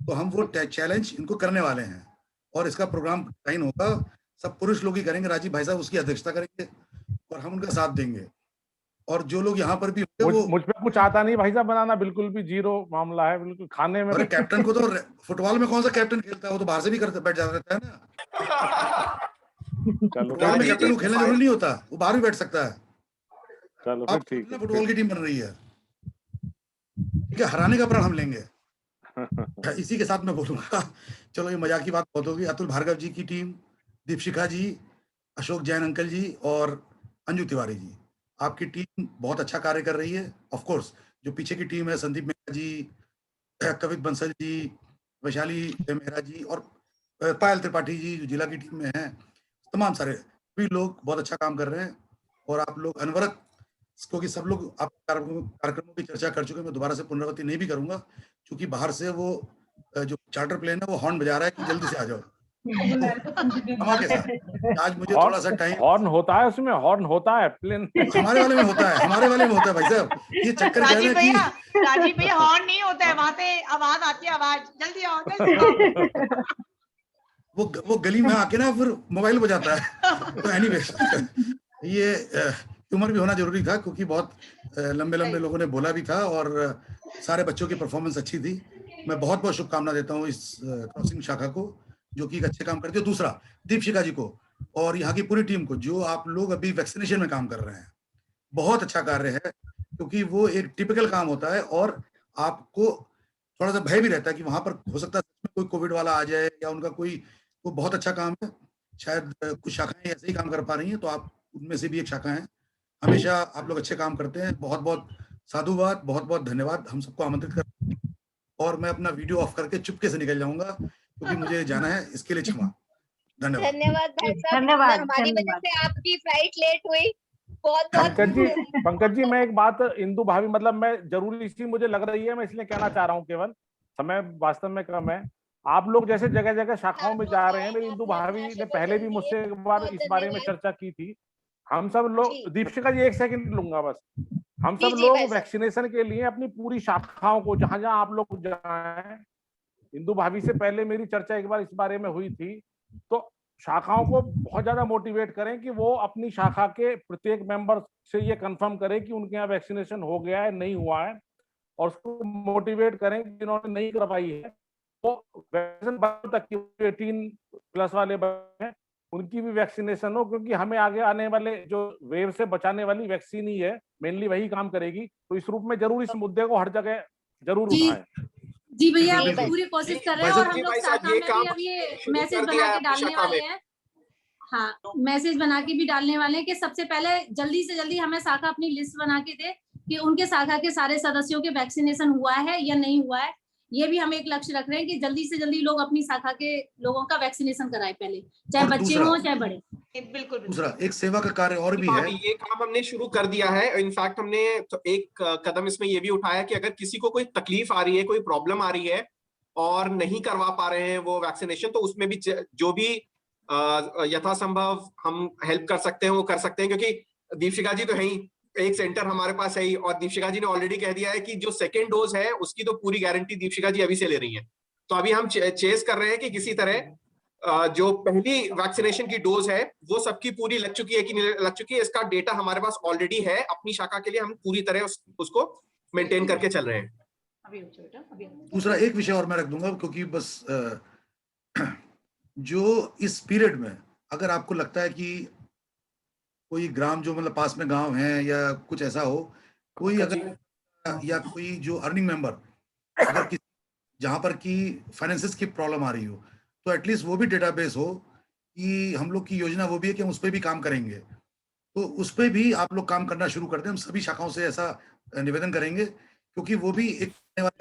तो हम वो चैलेंज इनको करने वाले हैं, और इसका प्रोग्राम डिजाइन होगा, सब पुरुष लोग ही करेंगे, राजीव भाई साहब उसकी अध्यक्षता करेंगे और हम उनका साथ देंगे। और जो लोग यहाँ पर भी मुझ पे कुछ आता नहीं भाई साहब बनाना, बिल्कुल भी जीरो मामला है, बिल्कुल खाने में। अरे कैप्टन को तो फुटबॉल में कौन सा कैप्टन खेलता है, वो तो बाहर से भी करते बैठ जाता रहता है ना। फुटबॉल में कैप्टन को खेलना जरूरी नहीं होता, वो बाहर भी बैठ सकता है। चलो अब ठीक है, फुटबॉल की टीम बन रही है, ठीक है, हराने का प्रण हम लेंगे। इसी के साथ मैं बोलूंगा, चलो ये मजाक की बात बहुत होगी। अतुल भार्गव जी की टीम, दीपशिखा जी, अशोक जैन अंकल जी और अंजू तिवारी जी, आपकी टीम बहुत अच्छा कार्य कर रही है। ऑफ कोर्स जो पीछे की टीम है, संदीप मेहरा जी, कवित बंसल जी, वैशाली मेहरा जी और पायल त्रिपाठी जी जो जिला की टीम में हैं, तमाम सारे भी लोग बहुत अच्छा काम कर रहे हैं। और आप लोग अनवरत, क्योंकि सब लोग आप कार्यक्रमों की चर्चा कर चुके हैं, मैं दोबारा से पुनरावृत्ति नहीं भी करूंगा, क्योंकि बाहर से वो जो चार्टर प्लेन है वो हॉर्न बजा रहा है कि जल्दी से आ जाओ। क्षमा के साथ आज मुझे थोड़ा सा टाइम। हॉर्न होता है उसमें, हॉर्न होता है प्लेन। हमारे वाले में होता है, हमारे वाले में होता है भाई साहब। ये चक्कर क्या है ना कि राजीव भैया हॉर्न नहीं होता है, वहां से आवाज आती है, आवाज जल्दी आओ जल्दी आओ। वो गली में आके ना फिर मोबाइल बजाता है। तो एनीवे ये ह्यूमर भी होना जरूरी था, क्योंकि बहुत लंबे लंबे लोगों ने बोला भी था और सारे बच्चों की परफॉर्मेंस अच्छी थी। मैं बहुत बहुत शुभकामना देता हूँ इस क्रॉसिंग शाखा को, जो कि एक अच्छे काम करती है। दूसरा दीपशिखा जी को और यहाँ की पूरी टीम को, जो आप लोग अभी वैक्सीनेशन में काम कर रहे हैं, बहुत अच्छा कार्य है, क्योंकि वो एक टिपिकल काम होता है और आपको थोड़ा सा भय भी रहता है कि वहां पर हो सकता है कोई कोविड वाला आ जाए या उनका कोई, वो बहुत अच्छा काम है। शायद कुछ शाखाएं ऐसे ही काम कर पा रही हैं, तो आप उनमें से भी एक शाखा है। हमेशा आप लोग अच्छे काम करते हैं, बहुत बहुत साधुवाद, बहुत बहुत धन्यवाद हम सबको आमंत्रित कर। और मैं अपना वीडियो ऑफ करके चुपके से निकल जाऊंगा, क्योंकि मुझे जाना है, इसके लिए क्षमा। धन्यवाद। धन्यवाद भाई साहब, हमारी वजह से आपकी फ्लाइट लेट हुई, बहुत बहुत। पंकज जी मैं एक बात इंदु भाभी, मतलब मैं जरूरी इसी मुझे लग रही है, मैं इसलिए कहना चाह रहा हूँ, केवल समय वास्तव में कम है। आप लोग जैसे जगह जगह शाखाओं में जा रहे हैं, मेरी इंदु भाभी ने पहले भी मुझसे एक बार इस बारे में चर्चा की थी। हम सब लोग, दीपशिखा जी एक सेकंड लूंगा बस, हम सब लोग वैक्सीनेशन के लिए अपनी पूरी शाखाओं को, जहां जहां आप लोग जाएं, इंदु भाभी से पहले मेरी चर्चा एक बार इस बारे में हुई थी, तो शाखाओं को बहुत ज्यादा मोटिवेट करें कि वो अपनी शाखा के प्रत्येक मेंबर से ये कंफर्म करें कि उनके यहाँ वैक्सीनेशन हो गया है नहीं हुआ है, और उसको मोटिवेट करें कि जिन्होंने नहीं करवाई है वो वैक्सीन तक की 18+ वाले हैं उनकी भी वैक्सीनेशन हो, क्योंकि हमें आगे आने वाले जो वेव से बचाने वाली वैक्सीन ही है, मेनली वही काम करेगी। तो इस रूप में जरूर इस मुद्दे को हर जगह जरूर उठाएं। जी भैया, हम लोग पूरी कोशिश कर रहे हैं और हम लोग शाखा में भी अब ये मैसेज बना के डालने वाले हैं। हाँ, मैसेज बना के भी डालने वाले हैं कि सबसे पहले जल्दी से जल्दी हमें शाखा अपनी लिस्ट बना के दे कि उनके शाखा के सारे सदस्यों के वैक्सीनेशन हुआ है या नहीं हुआ है। ये भी हम एक लक्ष्य रख रहे हैं कि जल्दी से जल्दी लोग अपनी शाखा के लोगों का वैक्सीनेशन कराएं पहले, चाहे बच्चे हों चाहे बड़े। बिल्कुल। दूसरा एक सेवा का कार्य और भी है, ये काम हमने शुरू कर दिया है। इनफैक्ट हमने तो एक कदम इसमें ये भी उठाया कि अगर किसी को कोई तकलीफ आ रही है, कोई प्रॉब्लम आ रही है और नहीं करवा पा रहे हैं वो वैक्सीनेशन, तो उसमें भी जो भी यथासंभव हम हेल्प कर सकते हैं वो कर सकते हैं, क्योंकि दीपशिखा जी तो है ही, एक सेंटर हमारे पास है ही, और दीपशिखा जी ने ऑलरेडी कह दिया है कि जो सेकेंड डोज है उसकी तो पूरी गारंटी दीपशिखा जी अभी से ले रही हैं। तो अभी हम चेस कर रहे हैं कि किसी तरह जो पहली वैक्सीनेशन की डोज है वो सबकी पूरी लग चुकी है कि नहीं लग चुकी है, इसका डेटा हमारे पास ऑलरेडी है। अपनी शाखा के लिए हम पूरी तरह उसको मेंटेन करके चल रहे हैं। दूसरा एक विषय और मैं रख दूंगा, क्योंकि बस जो इस पीरियड में अगर आपको लगता है कि कोई ग्राम जो मतलब पास में गांव है या कुछ ऐसा हो, कोई अगर या कोई जो अर्निंग मेंबर अगर किसी जहां पर की फाइनेंसेस की प्रॉब्लम आ रही हो, तो एटलीस्ट वो भी डेटाबेस हो कि हम लोग की योजना वो भी है कि हम उस पर भी काम करेंगे। तो उस पर भी आप लोग काम करना शुरू कर दें। हम सभी शाखाओं से ऐसा निवेदन करेंगे, क्योंकि वो भी एक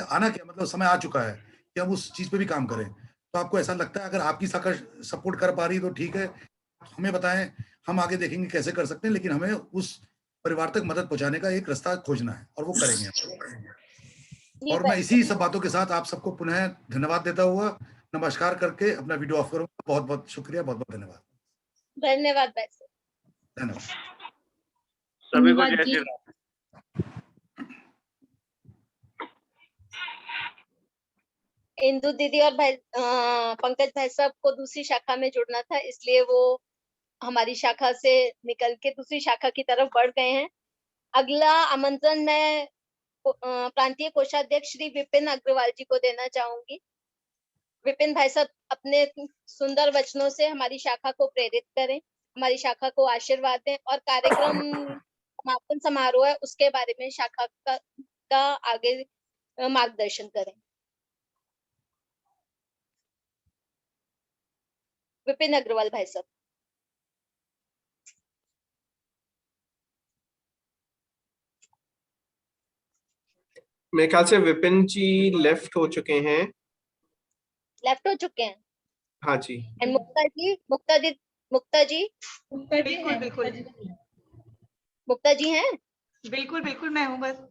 आना क्या मतलब समय आ चुका है कि हम उस चीज पे भी काम करें। तो आपको ऐसा लगता है अगर आपकी शाखा सपोर्ट कर पा रही तो ठीक है, हमें बताएं, हम आगे देखेंगे कैसे कर सकते हैं, लेकिन हमें उस परिवार तक मदद पहुंचाने का एक रास्ता खोजना है और वो करेंगे। और मैं इसी सब बातों के साथ आप सबको पुनः धन्यवाद देता हुआ नमस्कार करके अपना वीडियो ऑफ करूंगा। बहुत बहुत शुक्रिया, बहुत बहुत धन्यवाद। धन्यवाद भाई, धन्यवाद सभी को। जय श्री राम। इंदु दीदी और भाई पंकज भाई साहब को दूसरी शाखा में जुड़ना था, इसलिए वो हमारी शाखा से निकल के दूसरी शाखा की तरफ बढ़ गए हैं। अगला आमंत्रण मैं प्रांतीय कोषाध्यक्ष श्री विपिन अग्रवाल जी को देना चाहूंगी। विपिन भाई साहब अपने सुंदर वचनों से हमारी शाखा को प्रेरित करें, हमारी शाखा को आशीर्वाद दें और कार्यक्रम समापन समारोह है उसके बारे में शाखा का आगे मार्गदर्शन करें। विपिन अग्रवाल भाई साहब। मेरे ख्याल से विपिन जी लेफ्ट हो चुके हैं। लेफ्ट हो चुके हैं? हाँ जी। मुक्ता जी, मुक्ता जी बिल्कुल बिल्कुल मुक्ता जी हैं? बिल्कुल बिल्कुल मैं हूँ बस।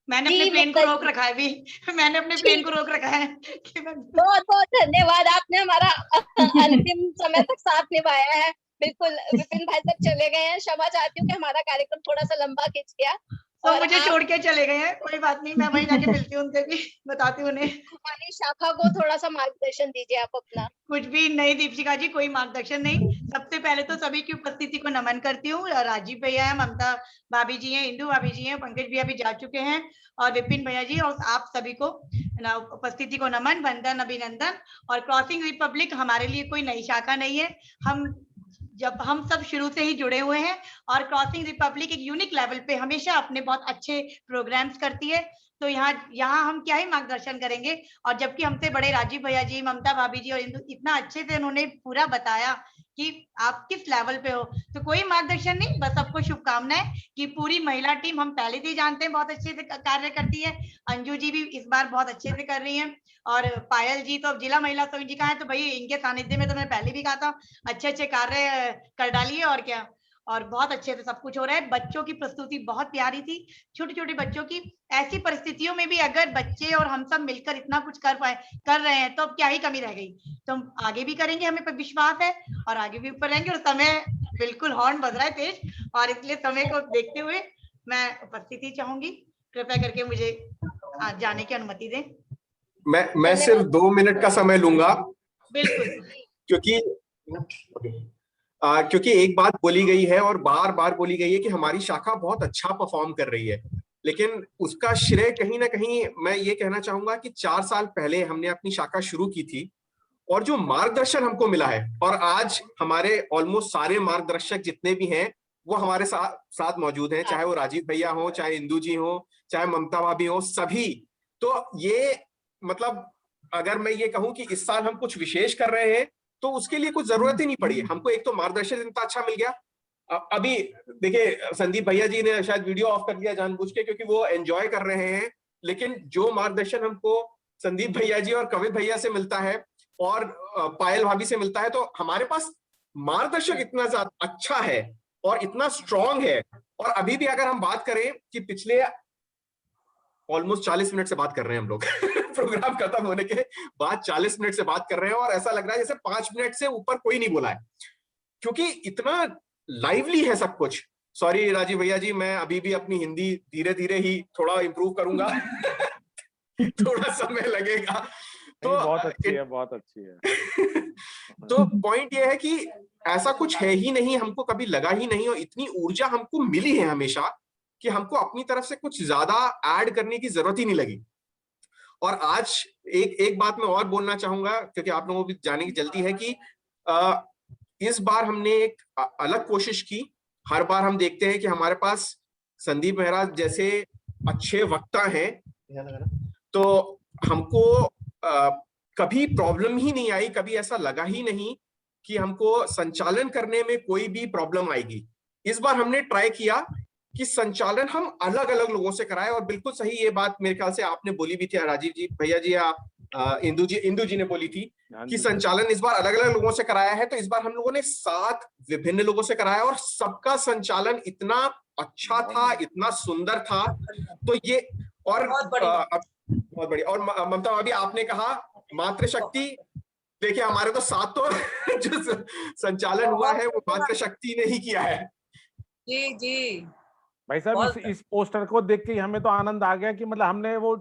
मैंने अपने प्लेन को रोक रखा है अभी। मैंने अपने प्लेन को रोक रखा है कि बहुत बहुत धन्यवाद, आपने हमारा अंतिम समय तक साथ निभाया है। बिल्कुल विपिन भाई साहब चले गए हैं, क्षमा चाहती हूँ कि हमारा कार्यक्रम थोड़ा सा लंबा खिंच गया तो मुझे छोड़ के चले गए हैं, कोई बात नहीं, मैं वहीं जाके मिलती हूँ उनसे भी, बताती हूँ उन्हें। हमारी शाखा को थोड़ा सा मार्गदर्शन दीजिए आप अपना। कुछ भी नहीं दीपशिखा जी, कोई मार्गदर्शन नहीं। सबसे पहले तो सभी की उपस्थिति को नमन करती हूँ। राजीव भैया है, ममता भाभी जी हैं, इंदु भाभी जी हैं, पंकज भैया भी जा चुके हैं, और विपिन भैया जी, और आप सभी को उपस्थिति को नमन, वंदन, अभिनंदन। और क्रॉसिंग रिपब्लिक हमारे लिए कोई नई शाखा नहीं है, हम सब शुरू से ही जुड़े हुए हैं, और क्रॉसिंग रिपब्लिक एक यूनिक लेवल पे हमेशा अपने बहुत अच्छे प्रोग्राम्स करती है। तो यहाँ हम क्या ही मार्गदर्शन करेंगे, और जबकि हमसे बड़े राजीव भैया जी, ममता भाभी जी और इंदु इतना अच्छे से उन्होंने पूरा बताया कि आप किस लेवल पे हो, तो कोई मार्गदर्शन नहीं, बस सबको शुभकामनाएं कि पूरी महिला टीम हम पहले से ही जानते हैं बहुत अच्छे से कार्य करती है। अंजू जी भी इस बार बहुत अच्छे से कर रही हैं, और पायल जी तो जिला महिला समिति का है, तो भाई इनके सानिध्य में तो मैंने पहले भी कहा था अच्छे कार्य कर डालिए, और क्या, और बहुत अच्छे से सब कुछ हो रहा है। बच्चों की प्रस्तुति बहुत प्यारी थी, छोटे छोटे बच्चों की। ऐसी परिस्थितियों में भी अगर बच्चे और हम सब मिलकर इतना कुछ कर रहे हैं, तो अब क्या ही कमी रह गई। तो हम आगे भी करेंगे, हमें पर विश्वास है, और आगे भी ऊपर रहेंगे। और समय बिल्कुल हॉर्न बज रहा है तेज, और इसलिए समय को देखते हुए मैं उपस्थिति चाहूंगी, कृपया करके मुझे जाने की अनुमति दें। मैं सिर्फ 2 मिनट का समय लूंगा, बिल्कुल, क्योंकि एक बात बोली गई है और बार बार बोली गई है कि हमारी शाखा बहुत अच्छा परफॉर्म कर रही है, लेकिन उसका श्रेय कहीं ना कहीं मैं ये कहना चाहूंगा कि 4 साल पहले हमने अपनी शाखा शुरू की थी, और जो मार्गदर्शन हमको मिला है, और आज हमारे ऑलमोस्ट सारे मार्गदर्शक जितने भी हैं वो हमारे साथ मौजूद हैं, चाहे वो राजीव भैया हो, चाहे इंदु जी हो, चाहे ममता भाभी हो, सभी। तो ये मतलब अगर मैं ये कहूं कि इस साल हम कुछ विशेष कर रहे हैं, तो उसके लिए कुछ जरूरत ही नहीं पड़ी। हमको एक तो मार्गदर्शन इतना अच्छा मिल गया। अभी देखिए संदीप भैया जी ने शायद वीडियो ऑफ कर दिया जानबूझ के, क्योंकि वो एंजॉय कर रहे हैं, लेकिन जो मार्गदर्शन हमको संदीप भैया जी और कवित भैया से मिलता है और पायल भाभी से मिलता है, तो हमारे पास मार्गदर्शक इतना ज्यादा अच्छा है और इतना स्ट्रांग है। और अभी भी अगर हम बात करें कि पिछले ऑलमोस्ट 40 मिनट से बात कर रहे हैं हम लोग प्रोग्राम खत्म होने के बाद 40 मिनट से बात कर रहे हैं, और ऐसा लग रहा है जैसे 5 मिनट से ऊपर कोई नहीं बोला है, क्योंकि इतना लाइवली है सब कुछ। सॉरी राजीव भैया जी, मैं अभी भी अपनी हिंदी धीरे धीरे ही थोड़ा इंप्रूव करूंगा थोड़ा समय लगेगा। तो बहुत अच्छी है, बहुत अच्छी है। तो पॉइंट ये है कि ऐसा कुछ है ही नहीं, हमको कभी लगा ही नहीं, और इतनी ऊर्जा हमको मिली है हमेशा कि हमको अपनी तरफ से कुछ ज्यादा ऐड करने की जरूरत ही नहीं लगी। और आज एक बात मैं और बोलना चाहूंगा, क्योंकि आप लोगों को भी जाने की जल्दी है, कि इस बार हमने एक अलग कोशिश की। हर बार हम देखते हैं कि हमारे पास संदीप महाराज जैसे अच्छे वक्ता हैं, तो हमको कभी प्रॉब्लम ही नहीं आई, कभी ऐसा लगा ही नहीं कि हमको संचालन करने में कोई भी प्रॉब्लम आएगी। इस बार हमने ट्राई किया कि संचालन हम अलग अलग लोगों से कराएं, और बिल्कुल सही ये बात मेरे ख्याल से आपने बोली भी थी, राजीव जी भैया जी या इंदु जी ने बोली थी कि संचालन इस बार अलग अलग लोगों से कराया है। तो इस बार हम लोगों ने 7 विभिन्न लोगों से कराया, और सबका संचालन इतना अच्छा था, इतना सुंदर था। तो ये और बहुत बढ़िया। और ममता भाभी, आपने कहा मातृशक्ति, देखिए हमारे तो 7 तो जो संचालन हुआ है वो मातृशक्ति ने ही किया है। जी जी भाई साहब, इस पोस्टर को देख के हमें तो आनंद आ गया कि मतलब हमने वो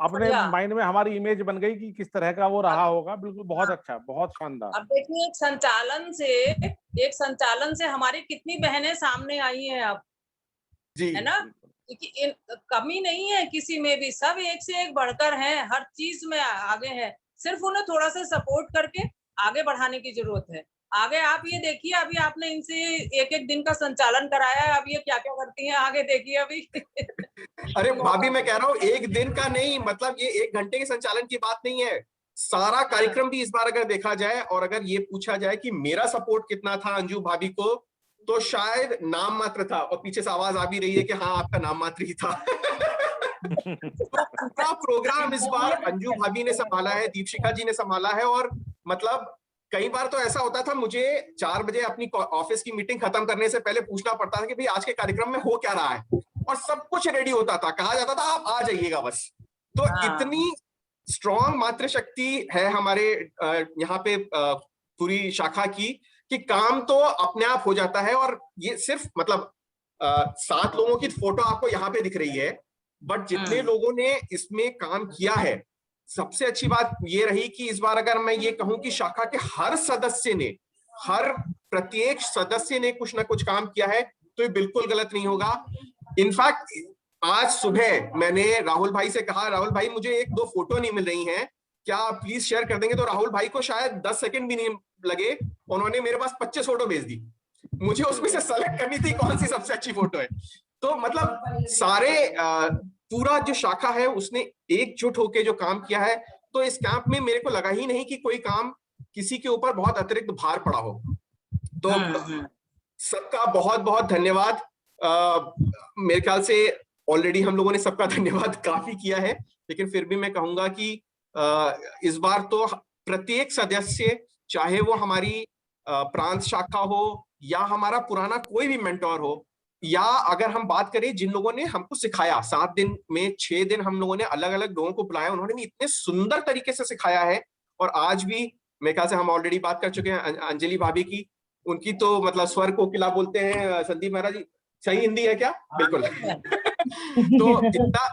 अपने माइंड में हमारी इमेज बन गई कि किस तरह का वो रहा होगा। बिल्कुल, बहुत अच्छा, बहुत शानदार। अब देखिए एक संचालन से हमारी कितनी बहनें सामने आई हैं अब, है ना, क्योंकि कमी नहीं है किसी में भी, सब एक से एक बढ़कर हैं, हर चीज में आगे हैं। सिर्फ उन्हें थोड़ा सा सपोर्ट करके आगे बढ़ाने की जरूरत है। आगे आप ये देखिए, अभी आपने इनसे एक दिन का संचालन कराया है, अब ये क्या क्या करती हैं आगे देखिए अभी अरे भाभी, मैं कह रहा हूँ 1 दिन का नहीं, मतलब ये 1 घंटे के संचालन की बात नहीं है, सारा कार्यक्रम भी इस बार अगर देखा जाए, और अगर ये पूछा जाए कि मेरा सपोर्ट कितना था अंजू भाभी को, तो शायद नाम मात्र था। और पीछे से आवाज आ भी रही है कि हाँ, आपका नाम मात्र ही था पूरा प्रोग्राम इस बार अंजू भाभी ने संभाला है, दीपशिखा जी ने संभाला है। और मतलब कई बार तो ऐसा होता था, मुझे 4 बजे अपनी ऑफिस की मीटिंग खत्म करने से पहले पूछना पड़ता था कि भाई आज के कार्यक्रम में हो क्या रहा है, और सब कुछ रेडी होता था, कहा जाता था आप आ जाइएगा बस। तो इतनी स्ट्रॉन्ग मातृशक्ति है हमारे यहाँ पे पूरी शाखा की कि काम तो अपने आप हो जाता है। और ये सिर्फ मतलब 7 लोगों की फोटो आपको यहाँ पे दिख रही है, बट जितने लोगों ने इसमें काम किया है, सबसे अच्छी बात ये रही कि इस बार अगर मैं ये कहूं कि शाखा के हर सदस्य ने, हर प्रत्येक सदस्य ने कुछ ना कुछ काम किया है, तो ये बिल्कुल गलत नहीं होगा। इनफैक्ट आज सुबह मैंने राहुल भाई से कहा, राहुल भाई मुझे 1-2 फोटो नहीं मिल रही हैं, क्या आप प्लीज शेयर कर देंगे? तो राहुल भाई को शायद 10 सेकंड भी नहीं लगे, उन्होंने मेरे पास 25 फोटो भेज दी। मुझे उसमें से सेलेक्ट करनी थी कौन सी सबसे अच्छी फोटो है। तो मतलब सारे पूरा जो शाखा है उसने एकजुट होकर जो काम किया है, तो इस कैंप में मेरे को लगा ही नहीं कि कोई काम किसी के ऊपर बहुत अतिरिक्त भार पड़ा हो। तो सबका बहुत बहुत धन्यवाद। मेरे ख्याल से ऑलरेडी हम लोगों ने सबका धन्यवाद काफी किया है, लेकिन फिर भी मैं कहूंगा कि इस बार तो प्रत्येक सदस्य, चाहे वो हमारी प्रांत शाखा हो या हमारा पुराना कोई भी मेंटोर हो, या अगर हम बात करें जिन लोगों ने हमको सिखाया 7 दिन में 6 दिन हम लोगों ने अलग अलग लोगों को बुलाया, उन्होंने भी इतने सुंदर तरीके से सिखाया है। और आज भी मेरे ख्याल से हम ऑलरेडी बात कर चुके हैं अंजलि भाभी की, उनकी तो मतलब स्वर कोकिला बोलते हैं संदीप महाराज जी, सही हिंदी है क्या? बिल्कुल। तो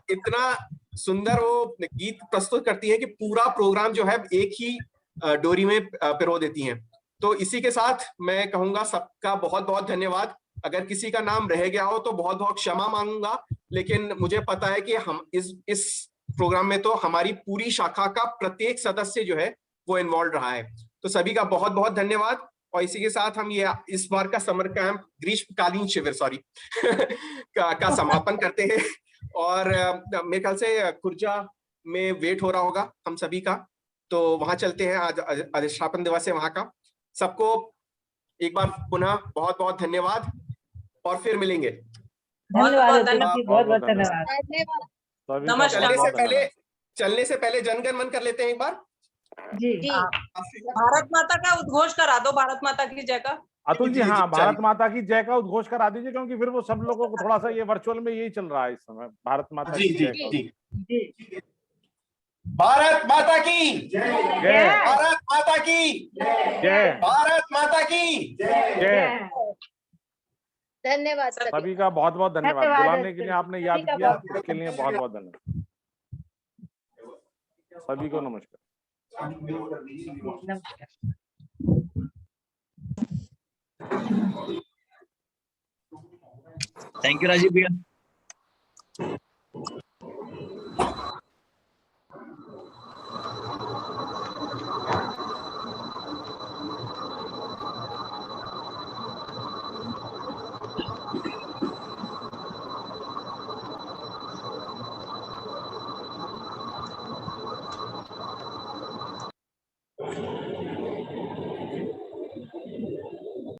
इतना सुंदर वो गीत प्रस्तुत करती है कि पूरा प्रोग्राम जो है एक ही डोरी में पिरो देती हैं। तो इसी के साथ मैं कहूंगा सबका बहुत बहुत धन्यवाद। अगर किसी का नाम रह गया हो तो बहुत बहुत क्षमा मांगूंगा, लेकिन मुझे पता है कि हम इस प्रोग्राम में तो हमारी पूरी शाखा का प्रत्येक सदस्य जो है वो इन्वॉल्व रहा है। तो सभी का बहुत बहुत धन्यवाद। और इसी के साथ हम ये इस बार का समर कैंप, ग्रीष्मकालीन शिविर का समापन करते हैं। और मेरे ख्याल से खुर्जा में वेट हो रहा होगा हम सभी का, तो वहां चलते हैं। आज अधिष्ठापन दिवस है वहां का। सबको एक बार पुनः बहुत बहुत धन्यवाद और फिर मिलेंगे। धन्यवाद, बहुत बहुत धन्यवाद। नमस्कार। चलने से पहले जनगण मन कर लेते हैं एक बार। जी। भारत माता का उद्घोष करा दो, भारत माता की जय का। अतुल जी, हाँ, भारत माता की जय का उद्घोष करा दीजिए, क्योंकि फिर वो सब लोगों को थोड़ा सा ये वर्चुअल में यही चल रहा है इस समय। भारत माता की जय। भारत माता की जय, भारत माता की जय, भारत माता की जय। धन्यवाद सभी का बहुत बहुत धन्यवाद। बुलाने के लिए आपने याद किया, उसके लिए बहुत बहुत धन्यवाद। सभी को नमस्कार। थैंक यू राजीव भैया।